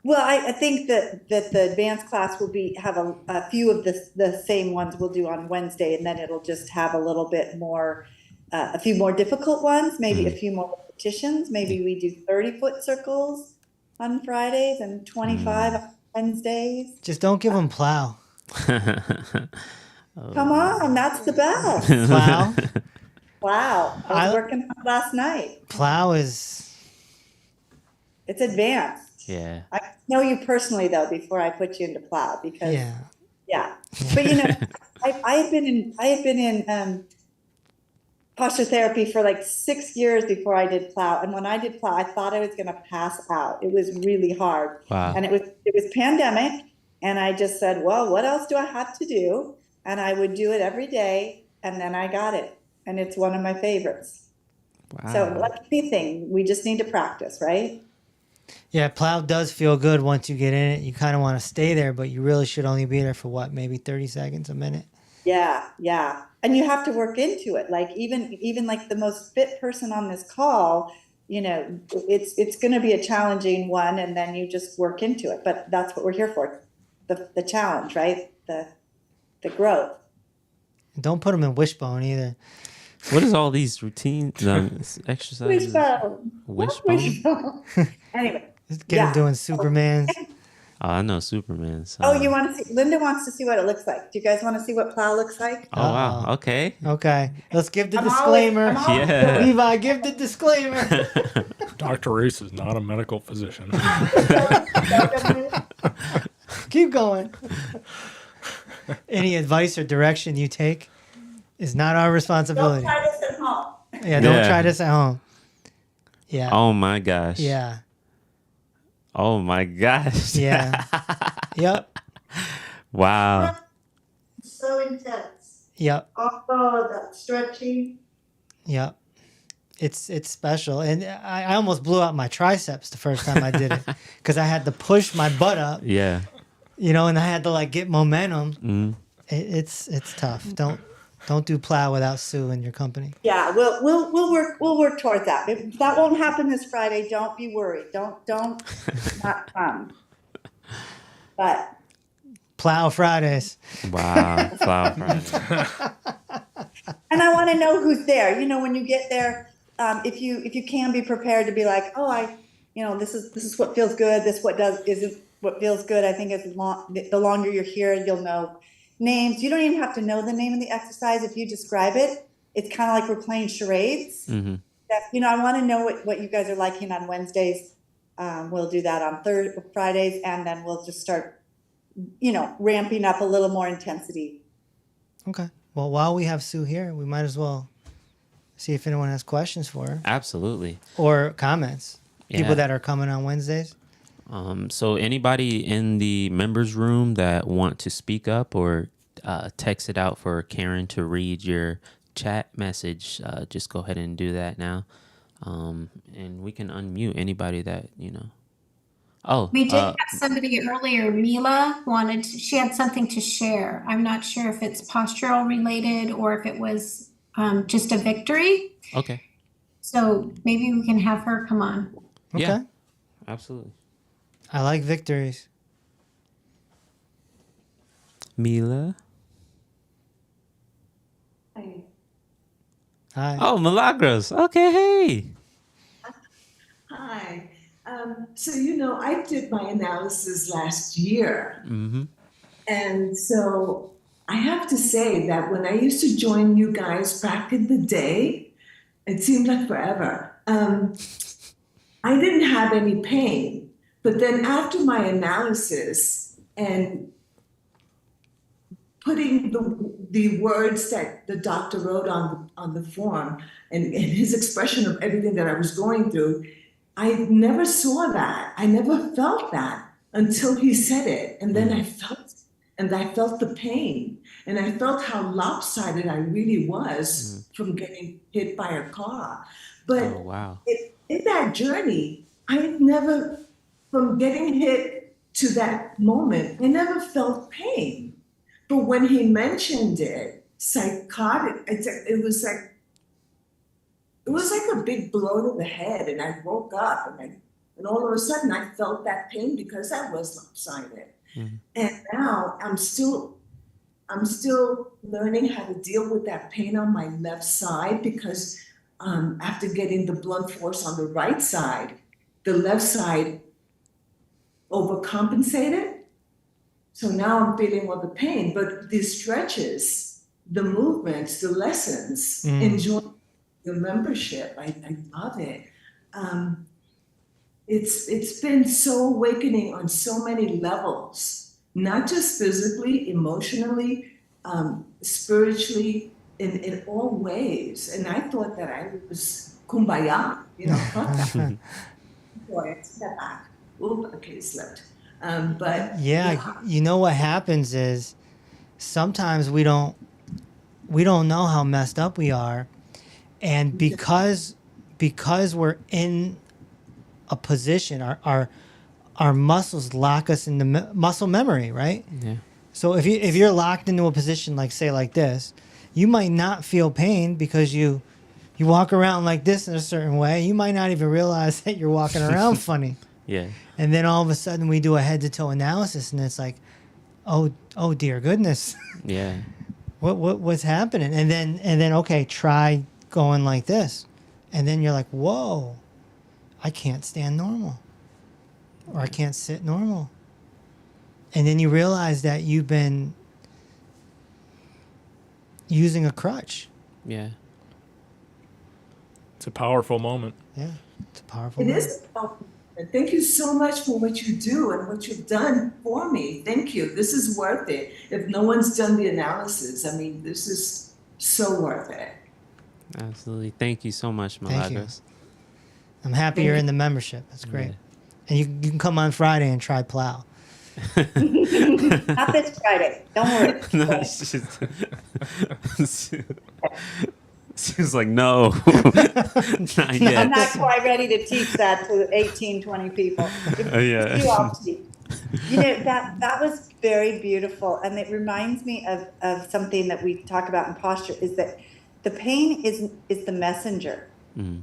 [SPEAKER 8] Well, I think that the advanced class will have a few of the same ones we'll do on Wednesday, and then it'll just have a little bit more, a few more difficult ones, maybe a few more repetitions. Maybe we do 30-foot circles on Fridays and 25 on Wednesdays.
[SPEAKER 1] Just don't give them plow.
[SPEAKER 8] Come on, that's the best.
[SPEAKER 1] Plow.
[SPEAKER 8] Wow, I was working on it last night.
[SPEAKER 1] Plow is
[SPEAKER 8] It's advanced.
[SPEAKER 2] Yeah.
[SPEAKER 8] I know you personally though before I put you into plow because
[SPEAKER 1] Yeah.
[SPEAKER 8] But I had been in posture therapy for like 6 years before I did plow. And when I did plow, I thought I was going to pass out. It was really hard.
[SPEAKER 2] Wow.
[SPEAKER 8] And it was pandemic. And I just said, well, what else do I have to do? And I would do it every day. And then I got it. And it's one of my favorites.
[SPEAKER 2] Wow.
[SPEAKER 8] So like anything, we just need to practice, right?
[SPEAKER 1] Yeah, plow does feel good once you get in it. You kind of want to stay there, but you really should only be there for what, maybe 30 seconds, a minute?
[SPEAKER 8] Yeah, yeah. And you have to work into it. Like even like the most fit person on this call, it's going to be a challenging one, and then you just work into it. But that's what we're here for. The challenge, right? The growth.
[SPEAKER 1] Don't put them in wishbone either.
[SPEAKER 2] What is all these routines, exercises?
[SPEAKER 8] Wishbone. Anyway.
[SPEAKER 1] Just get them doing Supermans.
[SPEAKER 2] Oh, I know Superman. So.
[SPEAKER 8] Oh, you want to see? Linda wants to see what it looks like. Do you guys want to see what plow looks like?
[SPEAKER 2] Oh, wow. Okay.
[SPEAKER 1] Okay. Let's give the disclaimer.
[SPEAKER 2] Yeah.
[SPEAKER 1] Levi, give the disclaimer.
[SPEAKER 3] Dr. Reese is not a medical physician.
[SPEAKER 1] Keep going. Any advice or direction you take is not our responsibility.
[SPEAKER 8] Don't try this at home.
[SPEAKER 1] Yeah, don't try this at home. Yeah.
[SPEAKER 2] Oh, my gosh.
[SPEAKER 1] Yeah.
[SPEAKER 2] Oh, my gosh.
[SPEAKER 1] Yeah. Yep.
[SPEAKER 2] Wow.
[SPEAKER 8] So intense.
[SPEAKER 1] Yep.
[SPEAKER 8] Oh, that stretching.
[SPEAKER 1] Yep. It's special. And I almost blew out my triceps the first time I did it because I had to push my butt up.
[SPEAKER 2] Yeah.
[SPEAKER 1] And I had to like get momentum.
[SPEAKER 2] Mm.
[SPEAKER 1] It's tough. Don't do plow without Sue in your company.
[SPEAKER 8] Yeah, we'll work towards that. If that won't happen this Friday, don't be worried. Don't not come. But
[SPEAKER 1] Plow Fridays.
[SPEAKER 2] Wow. Plow Friday.
[SPEAKER 8] and I want to know who's there. When you get there, if you can be prepared to be like, oh, this is what feels good. This isn't what feels good. I think the longer you're here, you'll know names. You don't even have to know the name of the exercise. If you describe it, it's kind of like we're playing charades.
[SPEAKER 2] Mm-hmm.
[SPEAKER 8] I want to know what you guys are liking on Wednesdays. We'll do that on Fridays, and then we'll just start, ramping up a little more intensity.
[SPEAKER 1] Okay. Well, while we have Sue here, we might as well see if anyone has questions for her.
[SPEAKER 2] Absolutely.
[SPEAKER 1] Or comments.
[SPEAKER 2] Yeah.
[SPEAKER 1] People that are coming on Wednesdays.
[SPEAKER 2] So anybody in the members room that want to speak up or text it out for Karen to read your chat message, just go ahead and do that now. And we can unmute anybody that, Oh,
[SPEAKER 7] we did have somebody earlier. Mila she had something to share. I'm not sure if it's postural related or if it was just a victory.
[SPEAKER 2] Okay.
[SPEAKER 7] So maybe we can have her come on.
[SPEAKER 1] Okay.
[SPEAKER 2] Yeah, absolutely.
[SPEAKER 1] I like victories.
[SPEAKER 2] Mila.
[SPEAKER 1] Hi.
[SPEAKER 2] Oh, Milagros. Okay, hey.
[SPEAKER 9] Hi. So, I did my analysis last year.
[SPEAKER 2] Mm-hmm.
[SPEAKER 9] And so I have to say that when I used to join you guys back in the day, it seemed like forever. I didn't have any pain. But then after my analysis and putting the words that the doctor wrote on the form and his expression of everything that I was going through, I never saw that. I never felt that until he said it. And then I felt the pain. And I felt how lopsided I really was from getting hit by a car. But
[SPEAKER 2] Oh, wow.
[SPEAKER 9] in that journey, I never, from getting hit to that moment, I never felt pain. But when he mentioned it, psychotic, it was like a big blow to the head, and I woke up, and all of a sudden I felt that pain because I was lopsided.
[SPEAKER 2] Mm-hmm.
[SPEAKER 9] And now I'm still learning how to deal with that pain on my left side because after getting the blunt force on the right side, the left side overcompensated. So now I'm feeling all the pain, but the stretches, the movements, the lessons, enjoying the membership, I love it. it's been so awakening on so many levels, not just physically, emotionally, spiritually, in all ways. And I thought that I was kumbaya, you know, boy, I step back. Oop, okay, slipped. But
[SPEAKER 1] Yeah, you know what happens is sometimes we don't know how messed up we are, and because we're in a position, our muscles lock us into muscle memory, right?
[SPEAKER 2] Yeah.
[SPEAKER 1] So if you're locked into a position like, say, like this, you might not feel pain because you walk around like this in a certain way. You might not even realize that you're walking around funny.
[SPEAKER 2] Yeah.
[SPEAKER 1] And then all of a sudden we do a head to toe analysis, and it's like, oh dear goodness,
[SPEAKER 2] Yeah.
[SPEAKER 1] what's happening? And then okay, try going like this, and then you're like, whoa, I can't stand normal, or I can't sit normal. And then you realize that you've been using a crutch.
[SPEAKER 2] Yeah.
[SPEAKER 3] It's a powerful moment.
[SPEAKER 1] Yeah, it's a powerful.
[SPEAKER 9] it
[SPEAKER 1] moment.
[SPEAKER 9] is. Thank you so much for what you do and what you've done for me. Thank you. This is worth it. If no one's done the analysis, I mean, this is so worth it.
[SPEAKER 2] Absolutely. Thank you so much,
[SPEAKER 1] Thank you.
[SPEAKER 2] Milagros.
[SPEAKER 1] I'm happy you're in the membership. That's great.
[SPEAKER 2] Yeah.
[SPEAKER 1] And you can come on Friday and try plow.
[SPEAKER 8] Not this Friday. Don't worry.
[SPEAKER 2] No, it's just, she was like, no, not
[SPEAKER 8] I'm
[SPEAKER 2] yet.
[SPEAKER 8] not quite ready to teach that to 18, 20 people.
[SPEAKER 2] Yeah.
[SPEAKER 8] You all teach. You know, that was very beautiful. And it reminds me of something that we talk about in posture, is that the pain is the messenger.
[SPEAKER 2] Mm.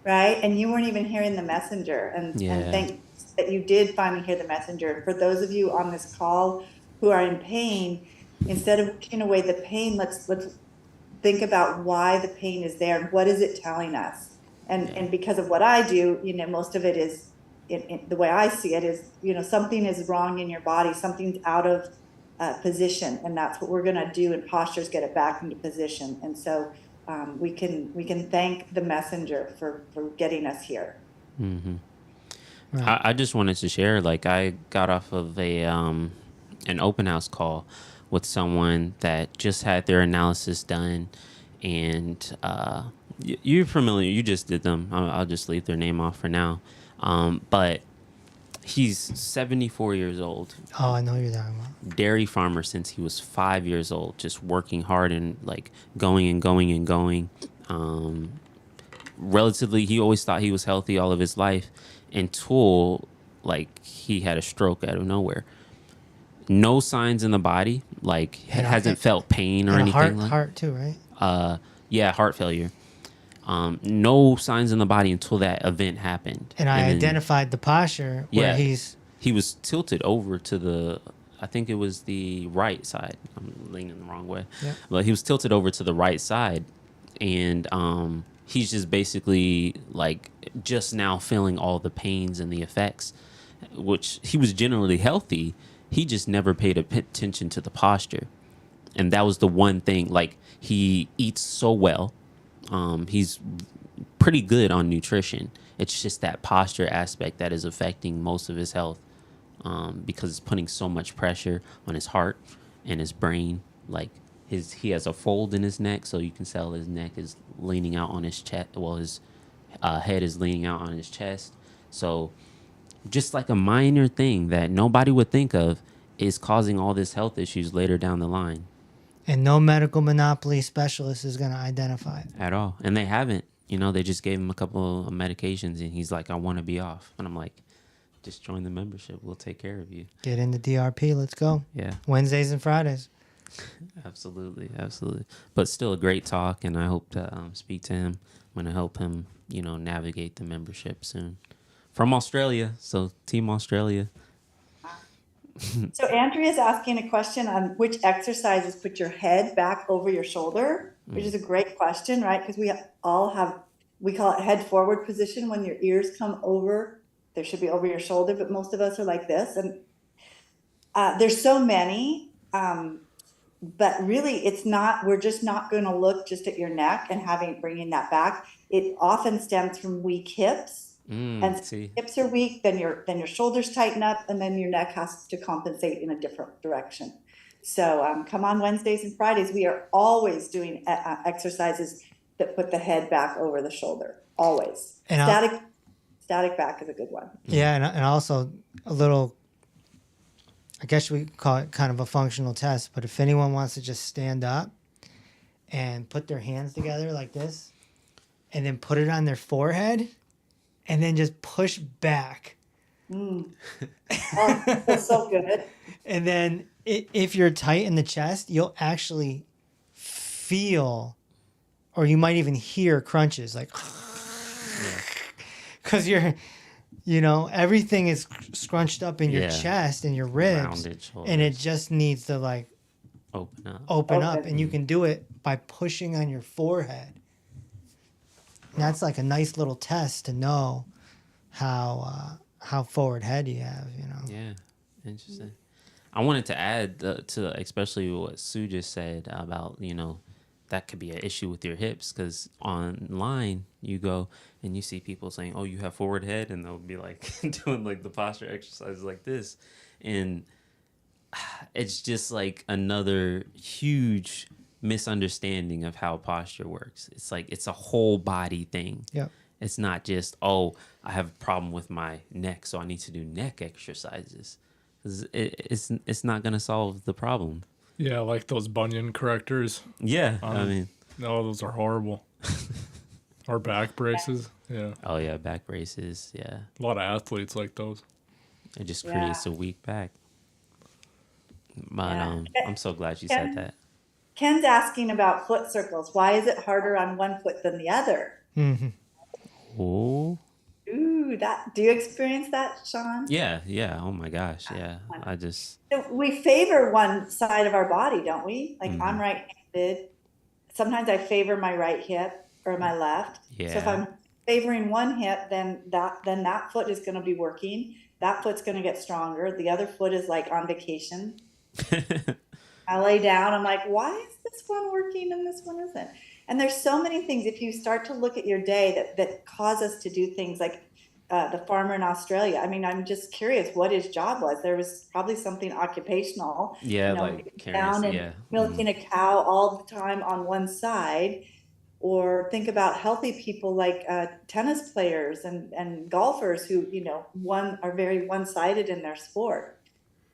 [SPEAKER 8] Right? And you weren't even hearing the messenger. And thanks that you did finally hear the messenger. For those of you on this call who are in pain, instead of pushing away the pain, let's think about why the pain is there and what is it telling us. And because of what I do, you know, most of it is, the way I see it is, you know, something is wrong in your body, something's out of position, and that's what we're going to do in postures, get it back into position. And so we can thank the messenger for getting us here.
[SPEAKER 2] Mm-hmm.
[SPEAKER 1] Right.
[SPEAKER 2] I just wanted to share, like, I got off of an open house call with someone that just had their analysis done, and you're familiar, you just did them. I'll just leave their name off for now. But he's 74 years old.
[SPEAKER 1] Oh, I know what you're talking about.
[SPEAKER 2] Dairy farmer since he was 5 years old, just working hard and like going and going and going. Relatively, he always thought he was healthy all of his life until like he had a stroke out of nowhere. No signs in the body, like hasn't felt pain or
[SPEAKER 1] And
[SPEAKER 2] anything.
[SPEAKER 1] heart too, right?
[SPEAKER 2] Yeah, heart failure. No signs in the body until that event happened.
[SPEAKER 1] And I
[SPEAKER 2] then
[SPEAKER 1] identified the posture where
[SPEAKER 2] he was tilted over to the, I think it was the right side. I'm leaning the wrong way.
[SPEAKER 1] Yep.
[SPEAKER 2] But he was tilted over to the right side, and he's just basically like just now feeling all the pains and the effects, which he was generally healthy. He just never paid attention to the posture. And that was the one thing. Like, he eats so well. He's pretty good on nutrition. It's just that posture aspect that is affecting most of his health, because it's putting so much pressure on his heart and his brain. Like, he has a fold in his neck, so you can tell his neck is leaning out on his chest. Well, his head is leaning out on his chest. So just like a minor thing that nobody would think of is causing all this health issues later down the line.
[SPEAKER 1] And no medical monopoly specialist is going to identify it.
[SPEAKER 2] At all. And they haven't. You know, they just gave him a couple of medications, and he's like, I want to be off. And I'm like, just join the membership. We'll take care of you.
[SPEAKER 1] Get into DRP. Let's go.
[SPEAKER 2] Yeah.
[SPEAKER 1] Wednesdays and Fridays.
[SPEAKER 2] Absolutely. Absolutely. But still a great talk, and I hope to speak to him. I'm going to help him, you know, navigate the membership soon. From Australia. So Team Australia.
[SPEAKER 8] So Andrea's asking a question on which exercises put your head back over your shoulder, which is a great question, right? Because we all have, we call it head forward position when your ears come over. They should be over your shoulder, but most of us are like this. And there's so many, but really it's not, we're just not going to look just at your neck and bringing that back. It often stems from weak hips And
[SPEAKER 2] See,
[SPEAKER 8] hips are weak, then your shoulders tighten up, and then your neck has to compensate in a different direction. So come on Wednesdays and Fridays. We are always doing exercises that put the head back over the shoulder. Always.
[SPEAKER 1] And
[SPEAKER 8] static back is a good one.
[SPEAKER 1] Yeah, and also a little, I guess we call it kind of a functional test, but if anyone wants to just stand up and put their hands together like this and then put it on their forehead and then just push back.
[SPEAKER 8] Oh, that's so good.
[SPEAKER 1] And then if you're tight in the chest, you'll actually feel, or you might even hear crunches like, because everything is scrunched up in your chest and your ribs, and it just needs to like open up, and you can do it by pushing on your forehead. And that's like a nice little test to know how forward head you have,
[SPEAKER 2] Yeah, interesting. I wanted to add to especially what Sue just said about, that could be an issue with your hips, because online you go and you see people saying, oh, you have forward head, and they'll be like doing like the posture exercises like this. And it's just like another huge misunderstanding of how posture works. It's like it's a whole body thing.
[SPEAKER 1] Yep.
[SPEAKER 2] It's not just, oh, I have a problem with my neck, so I need to do neck exercises. It's not going to solve the problem.
[SPEAKER 3] Yeah, like those bunion correctors.
[SPEAKER 2] Yeah,
[SPEAKER 3] No, those are horrible. Or back braces. Yeah.
[SPEAKER 2] Oh, yeah, back braces. Yeah.
[SPEAKER 3] A lot of athletes like those.
[SPEAKER 2] It just creates a weak back. But I'm so glad you said that.
[SPEAKER 8] Ken's asking about foot circles. Why is it harder on one foot than the other?
[SPEAKER 1] Mm-hmm.
[SPEAKER 2] Oh.
[SPEAKER 8] Ooh, do you experience that, Sean?
[SPEAKER 2] Yeah. Oh my gosh. Yeah.
[SPEAKER 8] We favor one side of our body, don't we? Like I'm right-handed. Sometimes I favor my right hip or my left.
[SPEAKER 2] Yeah.
[SPEAKER 8] So if I'm favoring one hip, then that foot is going to be working. That foot's going to get stronger. The other foot is like on vacation. I lay down. I'm like, why is this one working and this one isn't? And there's so many things, if you start to look at your day, that cause us to do things like the farmer in Australia. I mean, I'm just curious what his job was. There was probably something occupational.
[SPEAKER 2] Yeah, like
[SPEAKER 8] down and milking a cow all the time on one side. Or think about healthy people like tennis players and golfers who, are very one-sided in their sport.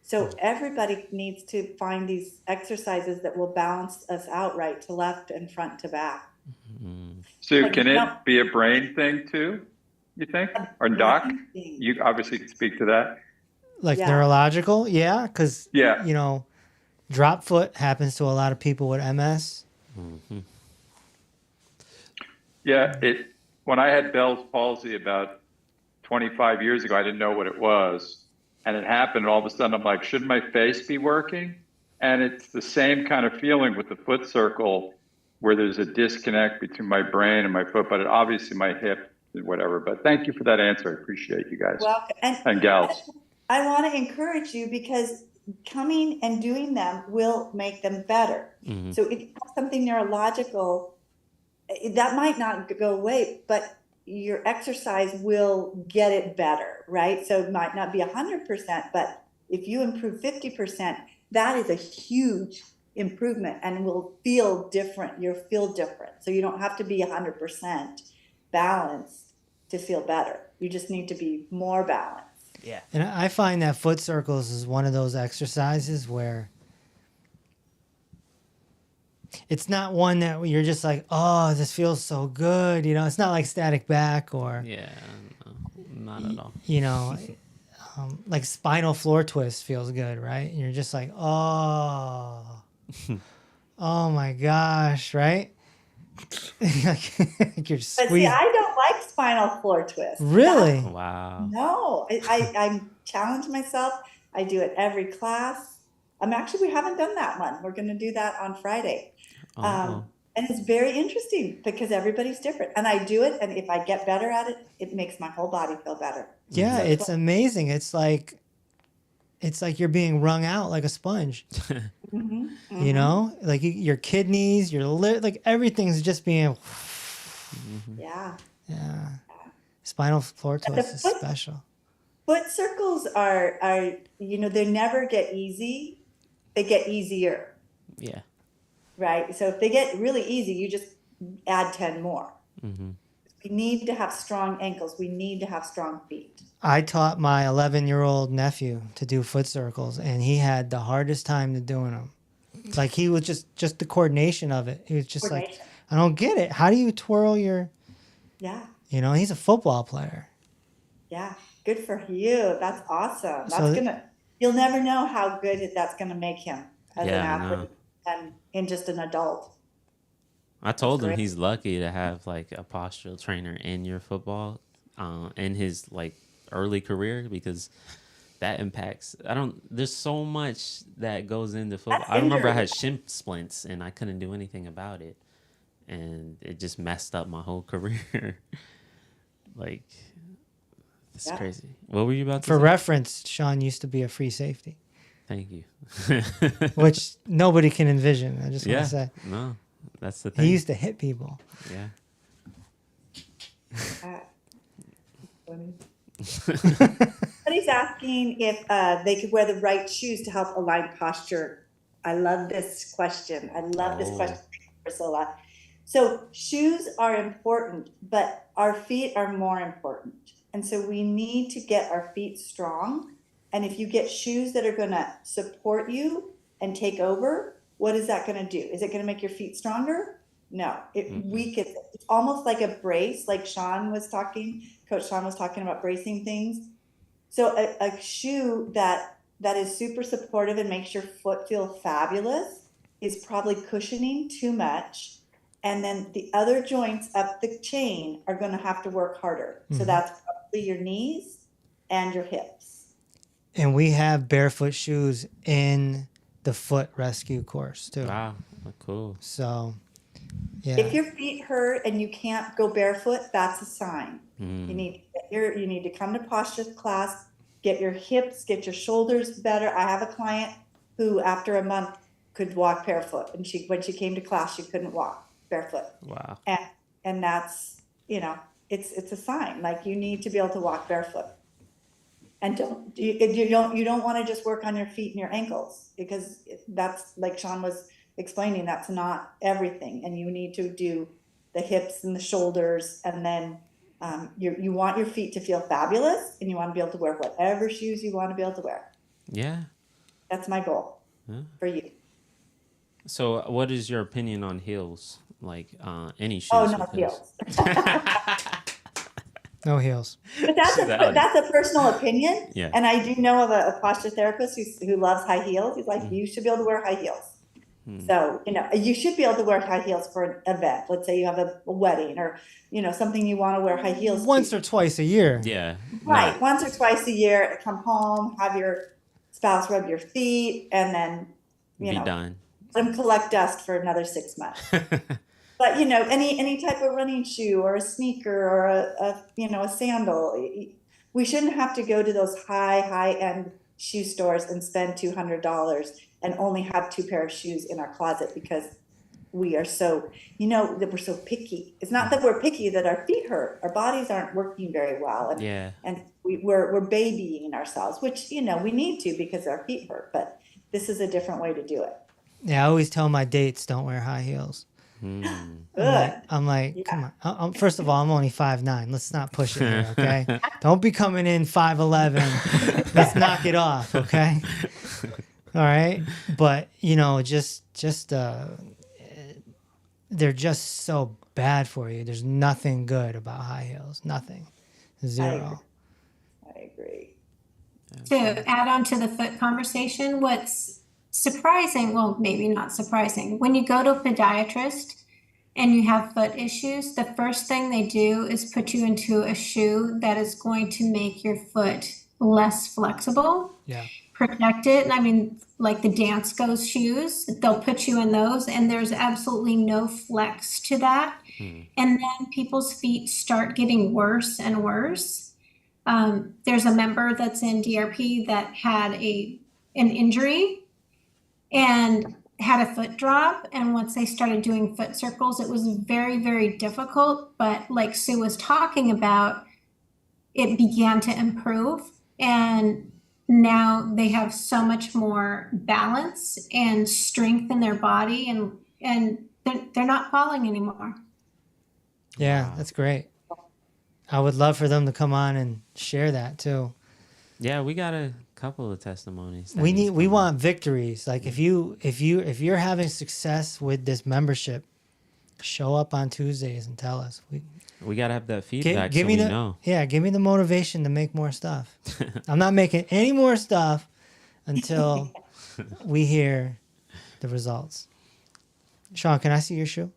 [SPEAKER 8] So everybody needs to find these exercises that will balance us out right to left and front to back.
[SPEAKER 5] Sue, can it be a brain thing too, you think? Or Doc? You obviously can speak to that.
[SPEAKER 1] Like neurological? Yeah, because, drop foot happens to a lot of people with MS.
[SPEAKER 2] Mm-hmm.
[SPEAKER 5] Yeah, when I had Bell's palsy about 25 years ago, I didn't know what it was. And it happened, and all of a sudden I'm like, shouldn't my face be working? And it's the same kind of feeling with the foot circle, where there's a disconnect between my brain and my foot, but obviously my hip and whatever. But thank you for that answer. I appreciate you guys.
[SPEAKER 8] Well,
[SPEAKER 5] and gals.
[SPEAKER 8] I want to encourage you, because coming and doing them will make them better. Mm-hmm. So if you have something neurological, that might not go away, but your exercise will get it better, right? So it might not be 100%, but if you improve 50%, that is a huge improvement and will feel different. You'll feel different. So you don't have to be 100% balanced to feel better. You just need to be more balanced.
[SPEAKER 1] Yeah. And I find that foot circles is one of those exercises where it's not one that you're just like, oh, this feels so good. It's not like static back or...
[SPEAKER 2] Yeah, no, not at all.
[SPEAKER 1] Like spinal floor twist feels good, right? And you're just like, oh, oh my gosh, right? You're
[SPEAKER 8] but see, I don't like spinal floor twist.
[SPEAKER 1] Really?
[SPEAKER 2] Wow.
[SPEAKER 8] No, I challenge myself. I do it every class. We haven't done that one. We're going to do that on Friday. And it's very interesting because everybody's different. And I do it, and if I get better at it, it makes my whole body feel better.
[SPEAKER 1] Yeah, so it's amazing. It's like you're being wrung out like a sponge.
[SPEAKER 8] Mm-hmm, mm-hmm.
[SPEAKER 1] Like your kidneys, your like everything's just being.
[SPEAKER 8] Yeah.
[SPEAKER 1] Yeah. Spinal floor
[SPEAKER 8] The
[SPEAKER 1] twist is
[SPEAKER 8] foot
[SPEAKER 1] special.
[SPEAKER 8] foot circles are they never get easy. They get easier,
[SPEAKER 2] Yeah.
[SPEAKER 8] right? So if they get really easy, you just add 10 more.
[SPEAKER 2] Mm-hmm.
[SPEAKER 8] We need to have strong ankles. We need to have strong feet.
[SPEAKER 1] I taught my 11-year-old nephew to do foot circles, and he had the hardest time to doing them. Like he was just the coordination of it. He was just like,
[SPEAKER 8] Coordination.
[SPEAKER 1] I don't get it. How do you twirl your?
[SPEAKER 8] Yeah.
[SPEAKER 1] He's a football player.
[SPEAKER 8] Yeah. Good for you. That's awesome.
[SPEAKER 1] So
[SPEAKER 8] You'll never know how good that's gonna make him as an
[SPEAKER 2] Yeah, I know.
[SPEAKER 8] athlete and in just an adult.
[SPEAKER 2] I told him
[SPEAKER 8] great.
[SPEAKER 2] he's lucky to have like a postural trainer in your football, in his like early career, because that impacts. There's so much that goes into football.
[SPEAKER 8] That's
[SPEAKER 2] I remember I
[SPEAKER 8] injury.
[SPEAKER 2] had shin splints and I couldn't do anything about it, and it just messed up my whole career. Like, it's
[SPEAKER 8] Yeah.
[SPEAKER 2] crazy. What were you about to
[SPEAKER 1] For
[SPEAKER 2] say?
[SPEAKER 1] reference, Sean used to be a free safety,
[SPEAKER 2] Thank you.
[SPEAKER 1] which nobody can envision. I just want
[SPEAKER 2] Yeah.
[SPEAKER 1] to say
[SPEAKER 2] No, that's the thing.
[SPEAKER 1] he used to hit people.
[SPEAKER 2] Yeah.
[SPEAKER 8] Funny. Somebody's asking if they could wear the right shoes to help align posture. I love this question. I love this
[SPEAKER 2] Oh.
[SPEAKER 8] question, Priscilla. So shoes are important, but our feet are more important. And so we need to get our feet strong. And if you get shoes that are going to support you and take over, what is that going to do? Is it going to make your feet stronger? No, it weakens. It's almost like a brace, like Coach Sean was talking about bracing things. So a shoe that is super supportive and makes your foot feel fabulous is probably cushioning too much. And then the other joints up the chain are going to have to work harder. So that's probably your knees and your hips.
[SPEAKER 1] And we have barefoot shoes in the foot rescue course too.
[SPEAKER 2] Wow. Cool.
[SPEAKER 1] So, yeah.
[SPEAKER 8] If your feet hurt and you can't go barefoot, that's a sign.
[SPEAKER 2] Mm.
[SPEAKER 8] You need to come to posture class, get your hips, get your shoulders better. I have a client who after a month could walk barefoot, and when she came to class, she couldn't walk barefoot.
[SPEAKER 2] Wow.
[SPEAKER 8] And that's, it's a sign, like you need to be able to walk barefoot. And you don't want to just work on your feet and your ankles, because that's, like Sean was explaining, that's not everything. And you need to do the hips and the shoulders, and then you want your feet to feel fabulous, and you want to be able to wear whatever shoes you want to be able to wear.
[SPEAKER 2] Yeah.
[SPEAKER 8] That's my goal for you.
[SPEAKER 2] So what is your opinion on heels? Like any shoes?
[SPEAKER 8] Oh, no
[SPEAKER 2] with
[SPEAKER 8] heels.
[SPEAKER 1] No heels.
[SPEAKER 8] But that's a personal opinion.
[SPEAKER 2] Yeah.
[SPEAKER 8] And I do know of a posture therapist who loves high heels. He's like, you should be able to wear high heels. So, you should be able to wear high heels for an event. Let's say you have a wedding or, something you want to wear high heels
[SPEAKER 1] Once
[SPEAKER 8] to.
[SPEAKER 1] or twice a year.
[SPEAKER 2] Yeah.
[SPEAKER 8] Right. Once or twice a year, come home, have your spouse rub your feet, and then,
[SPEAKER 2] Be done.
[SPEAKER 8] let them collect dust for another 6 months. But, any type of running shoe or a sneaker or a sandal, we shouldn't have to go to those high-end shoe stores and spend $200 and only have 2 pair of shoes in our closet because we are so, that we're so picky. It's not that we're picky, that our feet hurt. Our bodies aren't working very well. And we're babying ourselves, which, we need to because our feet hurt. But this is a different way to do it.
[SPEAKER 1] Yeah, I always tell my dates don't wear high heels.
[SPEAKER 8] Good.
[SPEAKER 1] I'm like, come on. First of all, I'm only 5'9". Let's not push it here, okay? Don't be coming in 5'11". Let's knock it off, okay? All right, but they're just so bad for you. There's nothing good about high heels. Nothing. Zero.
[SPEAKER 8] I agree.
[SPEAKER 7] To add on to the foot conversation, what's surprising, well, maybe not surprising, when you go to a podiatrist and you have foot issues, the first thing they do is put you into a shoe that is going to make your foot less flexible.
[SPEAKER 1] Yeah.
[SPEAKER 7] Protect it. I mean, like the Dance Goes shoes, they'll put you in those, and there's absolutely no flex to that. And then people's feet start getting worse and worse. There's a member that's in DRP that had an injury and had a foot drop. And once they started doing foot circles, it was very, very difficult. But like Sue was talking about, it began to improve. And now they have so much more balance and strength in their body, and they're not falling anymore.
[SPEAKER 1] Yeah, that's great. I would love for them to come on and share that too.
[SPEAKER 2] Yeah, we got a couple of testimonies.
[SPEAKER 1] We want victories. Like if you're having success with this membership, show up on Tuesdays and tell us.
[SPEAKER 2] We gotta have that feedback
[SPEAKER 1] Give
[SPEAKER 2] so
[SPEAKER 1] me
[SPEAKER 2] we
[SPEAKER 1] the
[SPEAKER 2] know.
[SPEAKER 1] Yeah, give me the motivation to make more stuff. I'm not making any more stuff until we hear the results. Sean, can I see your shoe?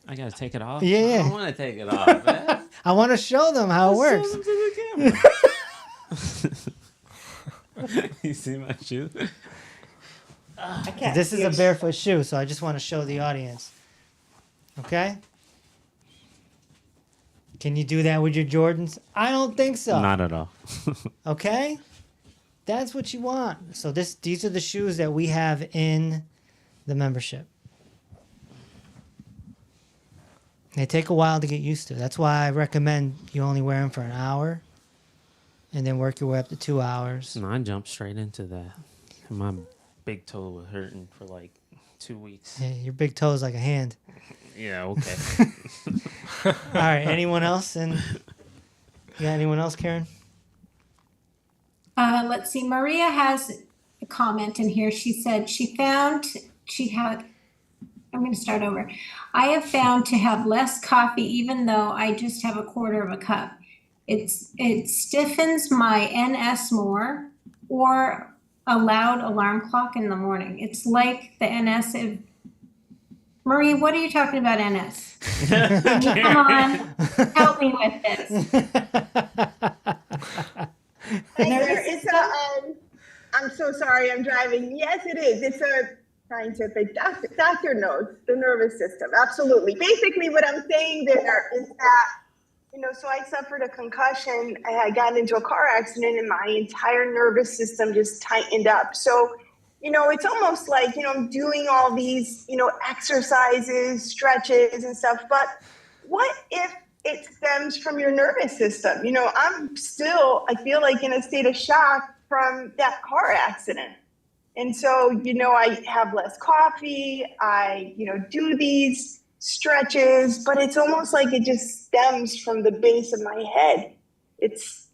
[SPEAKER 2] I gotta take it off.
[SPEAKER 1] Yeah, yeah.
[SPEAKER 2] I don't want to take it off, man.
[SPEAKER 1] I want to show them how it works.
[SPEAKER 2] Show them to the camera. You see my shoe?
[SPEAKER 8] I can't.
[SPEAKER 1] This is
[SPEAKER 8] see
[SPEAKER 1] a
[SPEAKER 8] it.
[SPEAKER 1] barefoot shoe, so I just want to show the audience. Okay? Can you do that with your Jordans? I don't think so.
[SPEAKER 2] Not at all.
[SPEAKER 1] Okay? That's what you want. So these are the shoes that we have in the membership. They take a while to get used to. That's why I recommend you only wear them for an hour and then work your way up to 2 hours.
[SPEAKER 2] No, I jumped straight into that. My big toe was hurting for like 2 weeks.
[SPEAKER 1] Yeah, your big toe is like a hand.
[SPEAKER 2] Yeah, okay.
[SPEAKER 1] All right. Anyone else? And you got anyone else, Karen?
[SPEAKER 7] Let's see. Maria has a comment in here. She said I'm going to start over. I have found to have less coffee even though I just have a quarter of a cup. It stiffens my NS more, or a loud alarm clock in the morning. It's like the NS. Marie, what are you talking about, NS? Come on, help me with this.
[SPEAKER 10] It's I'm so sorry, I'm driving. Yes, it is. It's a scientific doctor knows the nervous system. Absolutely. Basically, what I'm saying there is that, so I suffered a concussion. I got into a car accident and my entire nervous system just tightened up. So, it's almost like, I'm doing all these, exercises, stretches and stuff. But what if it stems from your nervous system? I'm still, I feel like, in a state of shock from that car accident. And so, I have less coffee. I, do these stretches, but it's almost like it just stems from the base of my head. It's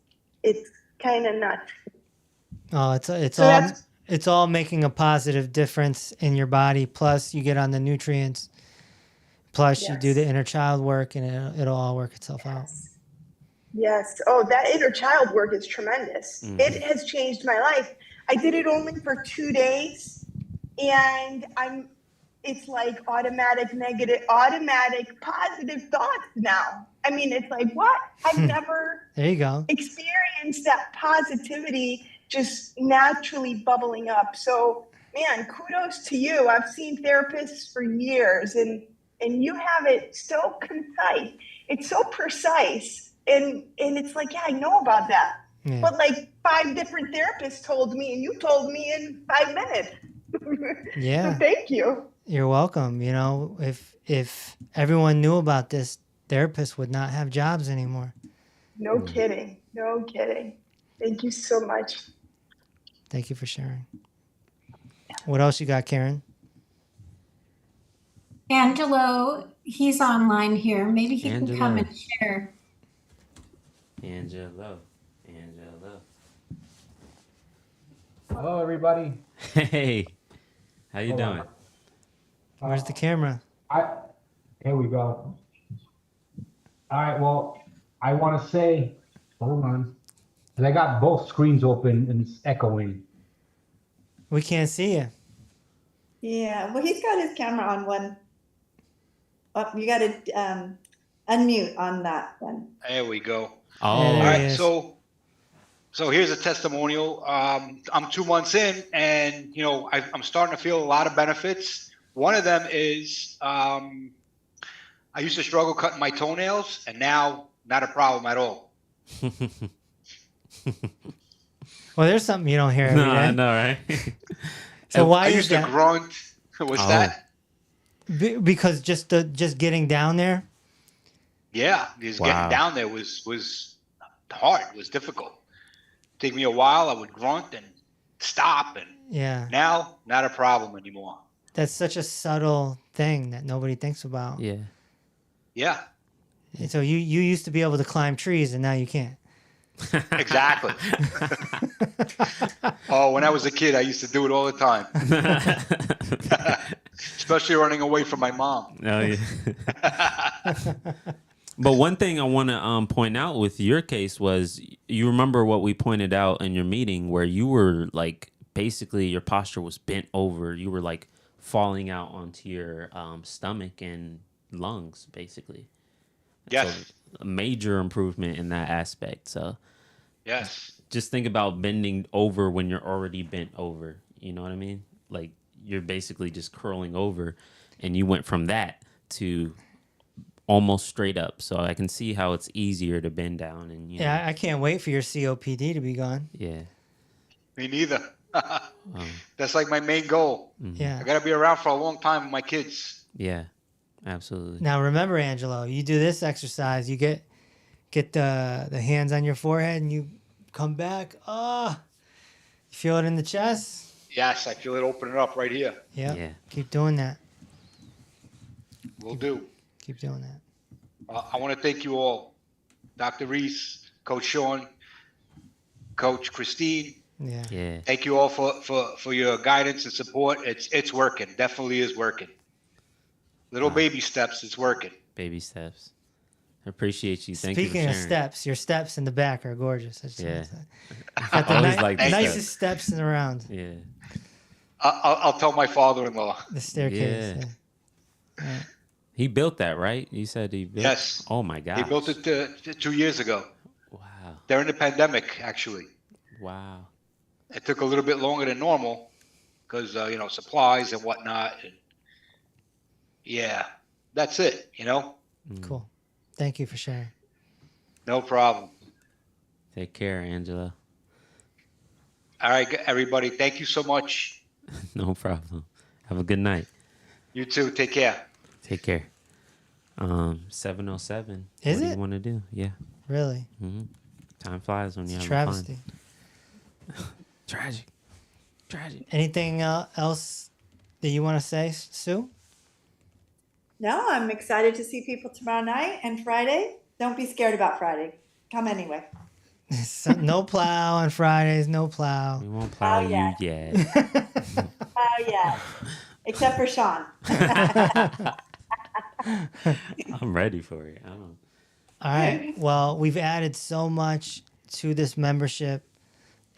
[SPEAKER 10] kind of nuts.
[SPEAKER 1] Oh,
[SPEAKER 10] So
[SPEAKER 1] it's all making a positive difference in your body. Plus, you get on the nutrients. Plus, you do the inner child work, and it'll all work itself out.
[SPEAKER 10] Yes. Oh, that inner child work is tremendous. It has changed my life. I did it only for 2 days, and it's like automatic positive thoughts now. I mean, it's like, what? I've never
[SPEAKER 1] There you go.
[SPEAKER 10] experienced that positivity just naturally bubbling up. So, man, kudos to you. I've seen therapists for years, and you have it so concise. It's so precise. And it's like, yeah, I know about that.
[SPEAKER 1] Yeah.
[SPEAKER 10] But like 5 different therapists told me, and you told me in 5 minutes.
[SPEAKER 1] Yeah.
[SPEAKER 10] So thank you.
[SPEAKER 1] You're welcome. If everyone knew about this, therapists would not have jobs anymore.
[SPEAKER 10] No kidding. No kidding. Thank you so much.
[SPEAKER 1] Thank you for sharing. What else you got, Karen?
[SPEAKER 7] Angelo, he's online here. Maybe he can come and share.
[SPEAKER 2] Angelo.
[SPEAKER 11] Hello, everybody.
[SPEAKER 2] Hey, how you doing?
[SPEAKER 1] Where's the camera?
[SPEAKER 11] Here we go. All right, well, I want to say, hold on, 'cause I got both screens open and it's echoing.
[SPEAKER 1] We can't see you.
[SPEAKER 8] Yeah, well, he's got his camera on one. Oh, you got to unmute on that one.
[SPEAKER 12] There we go.
[SPEAKER 2] Oh,
[SPEAKER 12] All right. So here's a testimonial. I'm 2 months in, and I'm starting to feel a lot of benefits. One of them is I used to struggle cutting my toenails, and now not a problem at all.
[SPEAKER 1] Well, there's something you don't hear every day.
[SPEAKER 2] I know, right?
[SPEAKER 1] So why
[SPEAKER 12] I
[SPEAKER 1] is
[SPEAKER 12] used
[SPEAKER 1] that?
[SPEAKER 12] to grunt. What's that?
[SPEAKER 1] Because just getting down there,
[SPEAKER 12] Yeah, just
[SPEAKER 2] Wow.
[SPEAKER 12] getting down there was hard. It was difficult. Take me a while. I would grunt and stop, and
[SPEAKER 1] Yeah.
[SPEAKER 12] now not a problem anymore.
[SPEAKER 1] That's such a subtle thing that nobody thinks about.
[SPEAKER 2] Yeah.
[SPEAKER 12] Yeah,
[SPEAKER 1] And so you used to be able to climb trees and now you can't.
[SPEAKER 12] exactly. Oh, when I was a kid, I used to do it all the time, especially running away from my mom.
[SPEAKER 2] Oh, yeah. But one thing I want to point out with your case was, you remember what we pointed out in your meeting where you were like, basically your posture was bent over. You were like falling out onto your stomach and lungs, basically.
[SPEAKER 12] Yes.
[SPEAKER 2] So a major improvement in that aspect. So
[SPEAKER 12] Yes.
[SPEAKER 2] just think about bending over when you're already bent over. You know what I mean? Like, you're basically just curling over, and you went from that to almost straight up. So I can see how it's easier to bend down. And
[SPEAKER 1] Yeah, I can't wait for your COPD to be gone.
[SPEAKER 2] Yeah.
[SPEAKER 12] Me neither. That's like my main goal.
[SPEAKER 1] Yeah.
[SPEAKER 12] I got to be around for a long time with my kids.
[SPEAKER 2] Yeah, absolutely.
[SPEAKER 1] Now remember, Angelo, you do this exercise, you get the hands on your forehead and you come back. You feel it in the chest?
[SPEAKER 12] Yes, I feel it opening up right here.
[SPEAKER 1] Yep.
[SPEAKER 2] Yeah.
[SPEAKER 1] Keep doing that.
[SPEAKER 12] Will do.
[SPEAKER 1] Keep doing that.
[SPEAKER 12] I want to thank you all, Dr. Reese, Coach Sean, Coach Christine.
[SPEAKER 1] Yeah.
[SPEAKER 2] Yeah.
[SPEAKER 12] Thank you all for your guidance and support. It's working. Definitely is working. Little baby steps. It's working.
[SPEAKER 2] Baby steps. I appreciate you. Thank you for
[SPEAKER 1] Speaking of
[SPEAKER 2] sharing.
[SPEAKER 1] steps, your steps in the back are gorgeous.
[SPEAKER 2] Yeah.
[SPEAKER 1] Got the
[SPEAKER 2] Always like the
[SPEAKER 1] nicest steps around.
[SPEAKER 2] Yeah.
[SPEAKER 12] I'll tell my father-in-law.
[SPEAKER 1] The staircase.
[SPEAKER 2] Yeah.
[SPEAKER 1] Yeah.
[SPEAKER 2] He built that, right? You said he built.
[SPEAKER 12] Yes.
[SPEAKER 2] Oh my God.
[SPEAKER 12] He built it 2 years ago.
[SPEAKER 2] Wow.
[SPEAKER 12] During the pandemic, actually.
[SPEAKER 2] Wow.
[SPEAKER 12] It took a little bit longer than normal because supplies and whatnot. And yeah, that's it.
[SPEAKER 1] Cool. Thank you for sharing.
[SPEAKER 12] No problem.
[SPEAKER 2] Take care, Angela.
[SPEAKER 12] All right, everybody. Thank you so much.
[SPEAKER 2] No problem. Have a good night.
[SPEAKER 12] You too. Take care.
[SPEAKER 2] Take care. 7:07.
[SPEAKER 1] Is
[SPEAKER 2] what do
[SPEAKER 1] it?
[SPEAKER 2] you want to do? Yeah.
[SPEAKER 1] Really?
[SPEAKER 2] Mm-hmm. Time flies when
[SPEAKER 1] It's
[SPEAKER 2] you're
[SPEAKER 1] a
[SPEAKER 2] having
[SPEAKER 1] travesty.
[SPEAKER 2] fun. Tragic.
[SPEAKER 1] Anything else that you want to say, Sue?
[SPEAKER 8] No, I'm excited to see people tomorrow night and Friday. Don't be scared about Friday. Come anyway.
[SPEAKER 1] No plow on Fridays. No plow.
[SPEAKER 2] We won't plow you
[SPEAKER 8] yeah.
[SPEAKER 2] yet.
[SPEAKER 8] Oh, yeah. Except for Sean.
[SPEAKER 2] I'm ready for it. I don't.
[SPEAKER 1] All right. Well, we've added so much to this membership,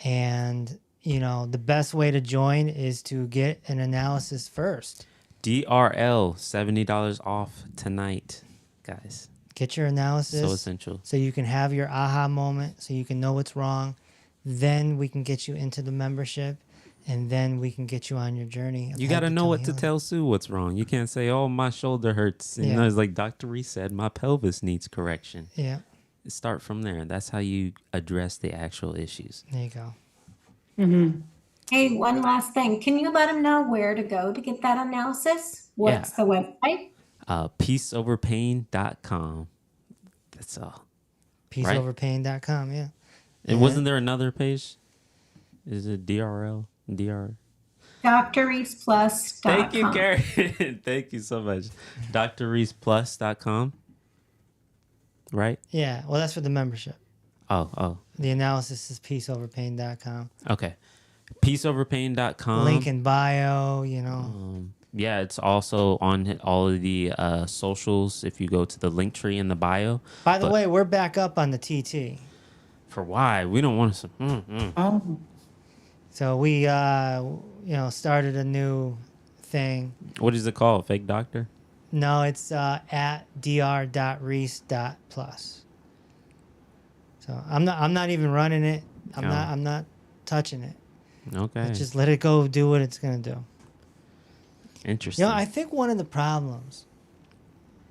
[SPEAKER 1] and the best way to join is to get an analysis first.
[SPEAKER 2] DRL, $70 off tonight, guys.
[SPEAKER 1] Get your analysis.
[SPEAKER 2] So essential.
[SPEAKER 1] So you can have your aha moment, so you can know what's wrong. Then we can get you into the membership, and then we can get you on your journey.
[SPEAKER 2] You got to know what to tell Sue what's wrong. You can't say, oh, my shoulder hurts. And
[SPEAKER 1] Yeah.
[SPEAKER 2] it's like Dr. Reese said, my pelvis needs correction.
[SPEAKER 1] Yeah.
[SPEAKER 2] Start from there. That's how you address the actual issues.
[SPEAKER 1] There you go.
[SPEAKER 7] Mm-hmm. Hey, one last thing. Can you let them know where to go to get that analysis? What's the website?
[SPEAKER 2] Peaceoverpain.com. That's all.
[SPEAKER 1] Peaceoverpain.com, yeah.
[SPEAKER 2] And wasn't there another page? Is it DRL? DR?
[SPEAKER 7] DrReesePlus.com.
[SPEAKER 2] Thank you, Karen. Thank you so much. DrReesePlus.com. Right?
[SPEAKER 1] Yeah. Well, that's for the membership.
[SPEAKER 2] Oh.
[SPEAKER 1] The analysis is peaceoverpain.com.
[SPEAKER 2] Okay. Peaceoverpain.com.
[SPEAKER 1] Link in bio,
[SPEAKER 2] Yeah, it's also on all of the socials if you go to the link tree in the bio.
[SPEAKER 1] By the way, we're back up on the TT.
[SPEAKER 2] For why? We don't want to.
[SPEAKER 1] Oh. So we, started a new thing.
[SPEAKER 2] What is it called? Fake Doctor?
[SPEAKER 1] No, it's at dr.reese.plus. So I'm not even running it. I'm not touching it.
[SPEAKER 2] Okay.
[SPEAKER 1] Just let it go do what it's gonna do.
[SPEAKER 2] Interesting.
[SPEAKER 1] I think one of the problems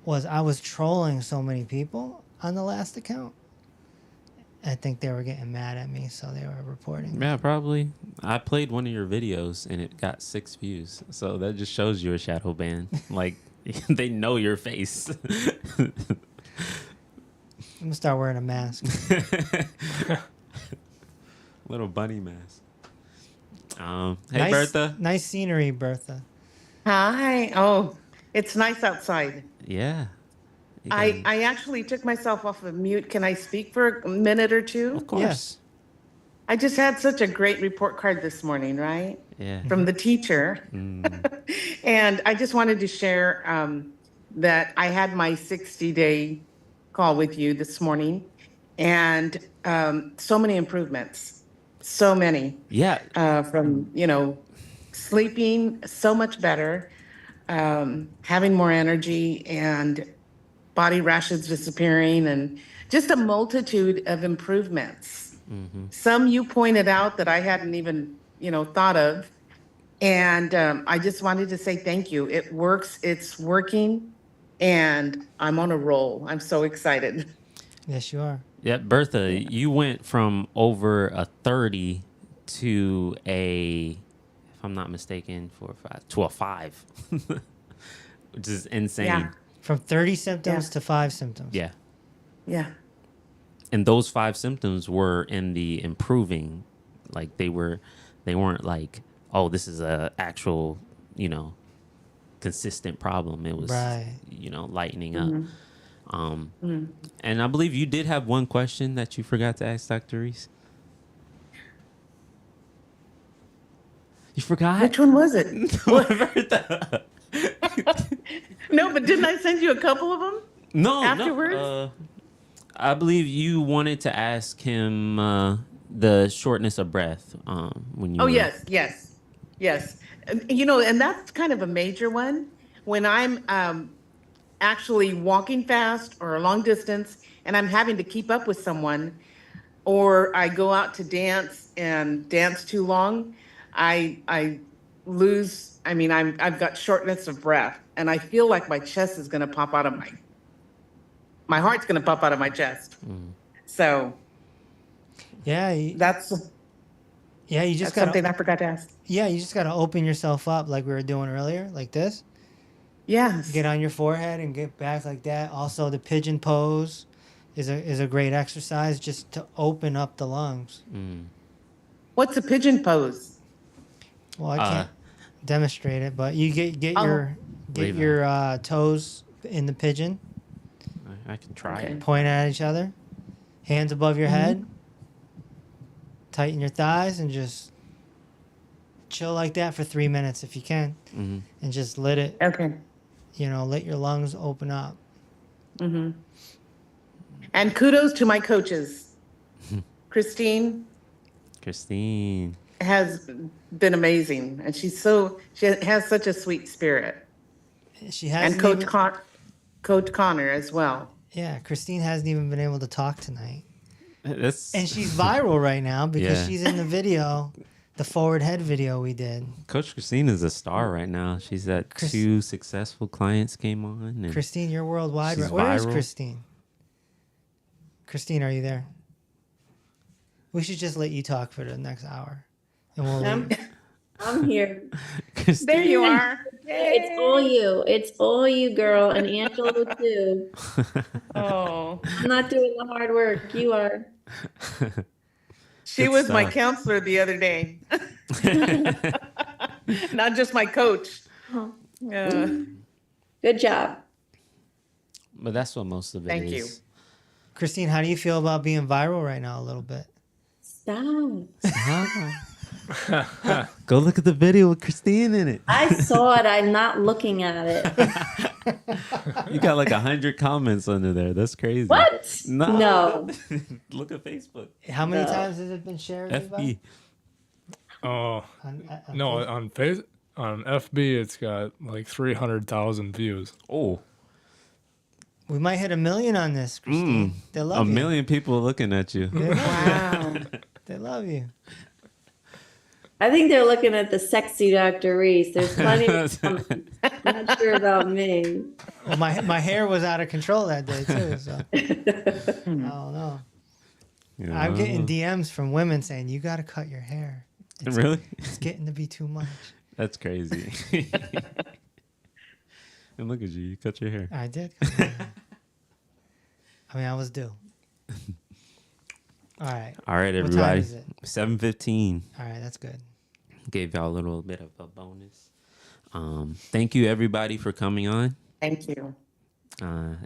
[SPEAKER 1] was I was trolling so many people on the last account. I think they were getting mad at me, so they were reporting.
[SPEAKER 2] Yeah, probably. I played one of your videos and it got 6 views. So that just shows you're a shadow ban. Like, they know your face.
[SPEAKER 1] I'm gonna start wearing a mask.
[SPEAKER 2] Little bunny mask. Hey,
[SPEAKER 1] nice,
[SPEAKER 2] Bertha.
[SPEAKER 1] Nice scenery, Bertha.
[SPEAKER 13] Hi. Oh, it's nice outside.
[SPEAKER 2] Yeah.
[SPEAKER 13] I actually took myself off of mute. Can I speak for a minute or two?
[SPEAKER 2] Of course.
[SPEAKER 1] Yes.
[SPEAKER 13] I just had such a great report card this morning, right?
[SPEAKER 2] Yeah.
[SPEAKER 13] From the teacher. And I just wanted to share that I had my 60-day call with you this morning, and so many improvements. So many.
[SPEAKER 2] Yeah.
[SPEAKER 13] From, sleeping so much better, having more energy, and body rashes disappearing, and just a multitude of improvements. Some you pointed out that I hadn't even, thought of. And I just wanted to say thank you. It works. It's working. And I'm on a roll. I'm so excited.
[SPEAKER 1] Yes, you are.
[SPEAKER 2] Yeah, Bertha, you went from over a 30 to a, if I'm not mistaken, 4 or 5, to a 5, which is insane.
[SPEAKER 13] Yeah.
[SPEAKER 1] From 30 symptoms to 5 symptoms.
[SPEAKER 2] Yeah.
[SPEAKER 13] Yeah.
[SPEAKER 2] And those 5 symptoms were in the improving. Like they weren't like, oh, this is a actual, consistent problem. It was, lightening up. And I believe you did have one question that you forgot to ask Dr. Reese. You forgot?
[SPEAKER 13] Which one was it? No, but didn't I send you a couple of them?
[SPEAKER 2] No,
[SPEAKER 13] afterwards?
[SPEAKER 2] No. I believe you wanted to ask him the shortness of breath when you.
[SPEAKER 13] Oh, yes. And that's kind of a major one. When I'm actually walking fast or a long distance and I'm having to keep up with someone, or I go out to dance and dance too long, I lose. I mean, I've got shortness of breath, and I feel like my chest is going to pop out of my heart's going to pop out of my chest. So
[SPEAKER 1] yeah,
[SPEAKER 13] you just got something I forgot to ask.
[SPEAKER 1] Yeah, you just got to open yourself up like we were doing earlier, like this.
[SPEAKER 13] Yes.
[SPEAKER 1] Get on your forehead and get back like that. Also, the pigeon pose is a great exercise just to open up the lungs.
[SPEAKER 13] What's a pigeon pose?
[SPEAKER 1] Well, I can't demonstrate it, but you get your toes in the pigeon.
[SPEAKER 2] I can try it.
[SPEAKER 1] Point at each other, hands above your head. Tighten your thighs and just chill like that for 3 minutes if you can, and just let it.
[SPEAKER 13] Okay.
[SPEAKER 1] Let your lungs open up.
[SPEAKER 13] And kudos to my coaches. Christine has been amazing, and she has such a sweet spirit.
[SPEAKER 1] She has,
[SPEAKER 13] and Coach Connor as well.
[SPEAKER 1] Yeah, Christine hasn't even been able to talk tonight.
[SPEAKER 2] And
[SPEAKER 1] she's viral right now because she's in the video, the forward head video we did.
[SPEAKER 2] Coach Christine is a star right now. She's had 2 successful clients came on. And
[SPEAKER 1] Christine, you're worldwide.
[SPEAKER 2] She's
[SPEAKER 1] Where is
[SPEAKER 2] viral.
[SPEAKER 1] Christine? Christine, are you there? We should just let you talk for the next hour, and we'll leave.
[SPEAKER 14] I'm here.
[SPEAKER 13] There you are.
[SPEAKER 14] It's all you. It's all you, girl, and Angelo too.
[SPEAKER 13] Oh,
[SPEAKER 14] I'm not doing the hard work. You are.
[SPEAKER 13] She was my counselor the other day. Not just my coach.
[SPEAKER 14] Good job.
[SPEAKER 2] But that's what most of it is.
[SPEAKER 13] Thank you.
[SPEAKER 1] Christine, how do you feel about being viral right now? A little bit.
[SPEAKER 14] Stop.
[SPEAKER 2] Go look at the video with Christine in it.
[SPEAKER 14] I saw it. I'm not looking at it.
[SPEAKER 2] You got like 100 comments under there. That's crazy.
[SPEAKER 14] What?
[SPEAKER 2] No. Look at Facebook.
[SPEAKER 1] How many times has it been shared?
[SPEAKER 2] FB.
[SPEAKER 3] Oh, no, on FB it's got like 300,000 views.
[SPEAKER 2] Oh.
[SPEAKER 1] We might hit 1 million on this, Christine. They love you.
[SPEAKER 2] 1 million people looking at you.
[SPEAKER 13] Wow.
[SPEAKER 1] They love you.
[SPEAKER 14] I think they're looking at the sexy Dr. Reese. There's plenty of comments. Not sure about me.
[SPEAKER 1] Well, my hair was out of control that day too, so I don't know. Yeah. I'm getting DMs from women saying you got to cut your hair.
[SPEAKER 2] Really?
[SPEAKER 1] It's getting to be too much.
[SPEAKER 2] That's crazy. And look at you. You cut your hair.
[SPEAKER 1] I did cut my hair. I mean, I was due. All right.
[SPEAKER 2] All right,
[SPEAKER 1] What time
[SPEAKER 2] everybody.
[SPEAKER 1] is it?
[SPEAKER 2] 7:15.
[SPEAKER 1] All right, that's good.
[SPEAKER 2] Gave y'all a little bit of a bonus. Thank you, everybody, for coming on.
[SPEAKER 13] Thank you.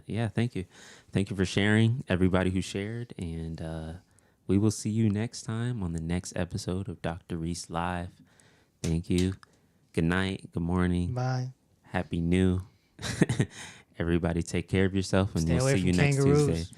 [SPEAKER 2] Yeah, thank you. Thank you for sharing, everybody who shared. And we will see you next time on the next episode of Dr. Reese Live. Thank you. Good night. Good morning.
[SPEAKER 1] Bye.
[SPEAKER 2] Happy New. Everybody take care of yourself, and
[SPEAKER 1] Stay
[SPEAKER 2] we'll
[SPEAKER 1] away
[SPEAKER 2] see
[SPEAKER 1] from
[SPEAKER 2] you next
[SPEAKER 1] kangaroos.
[SPEAKER 2] Tuesday.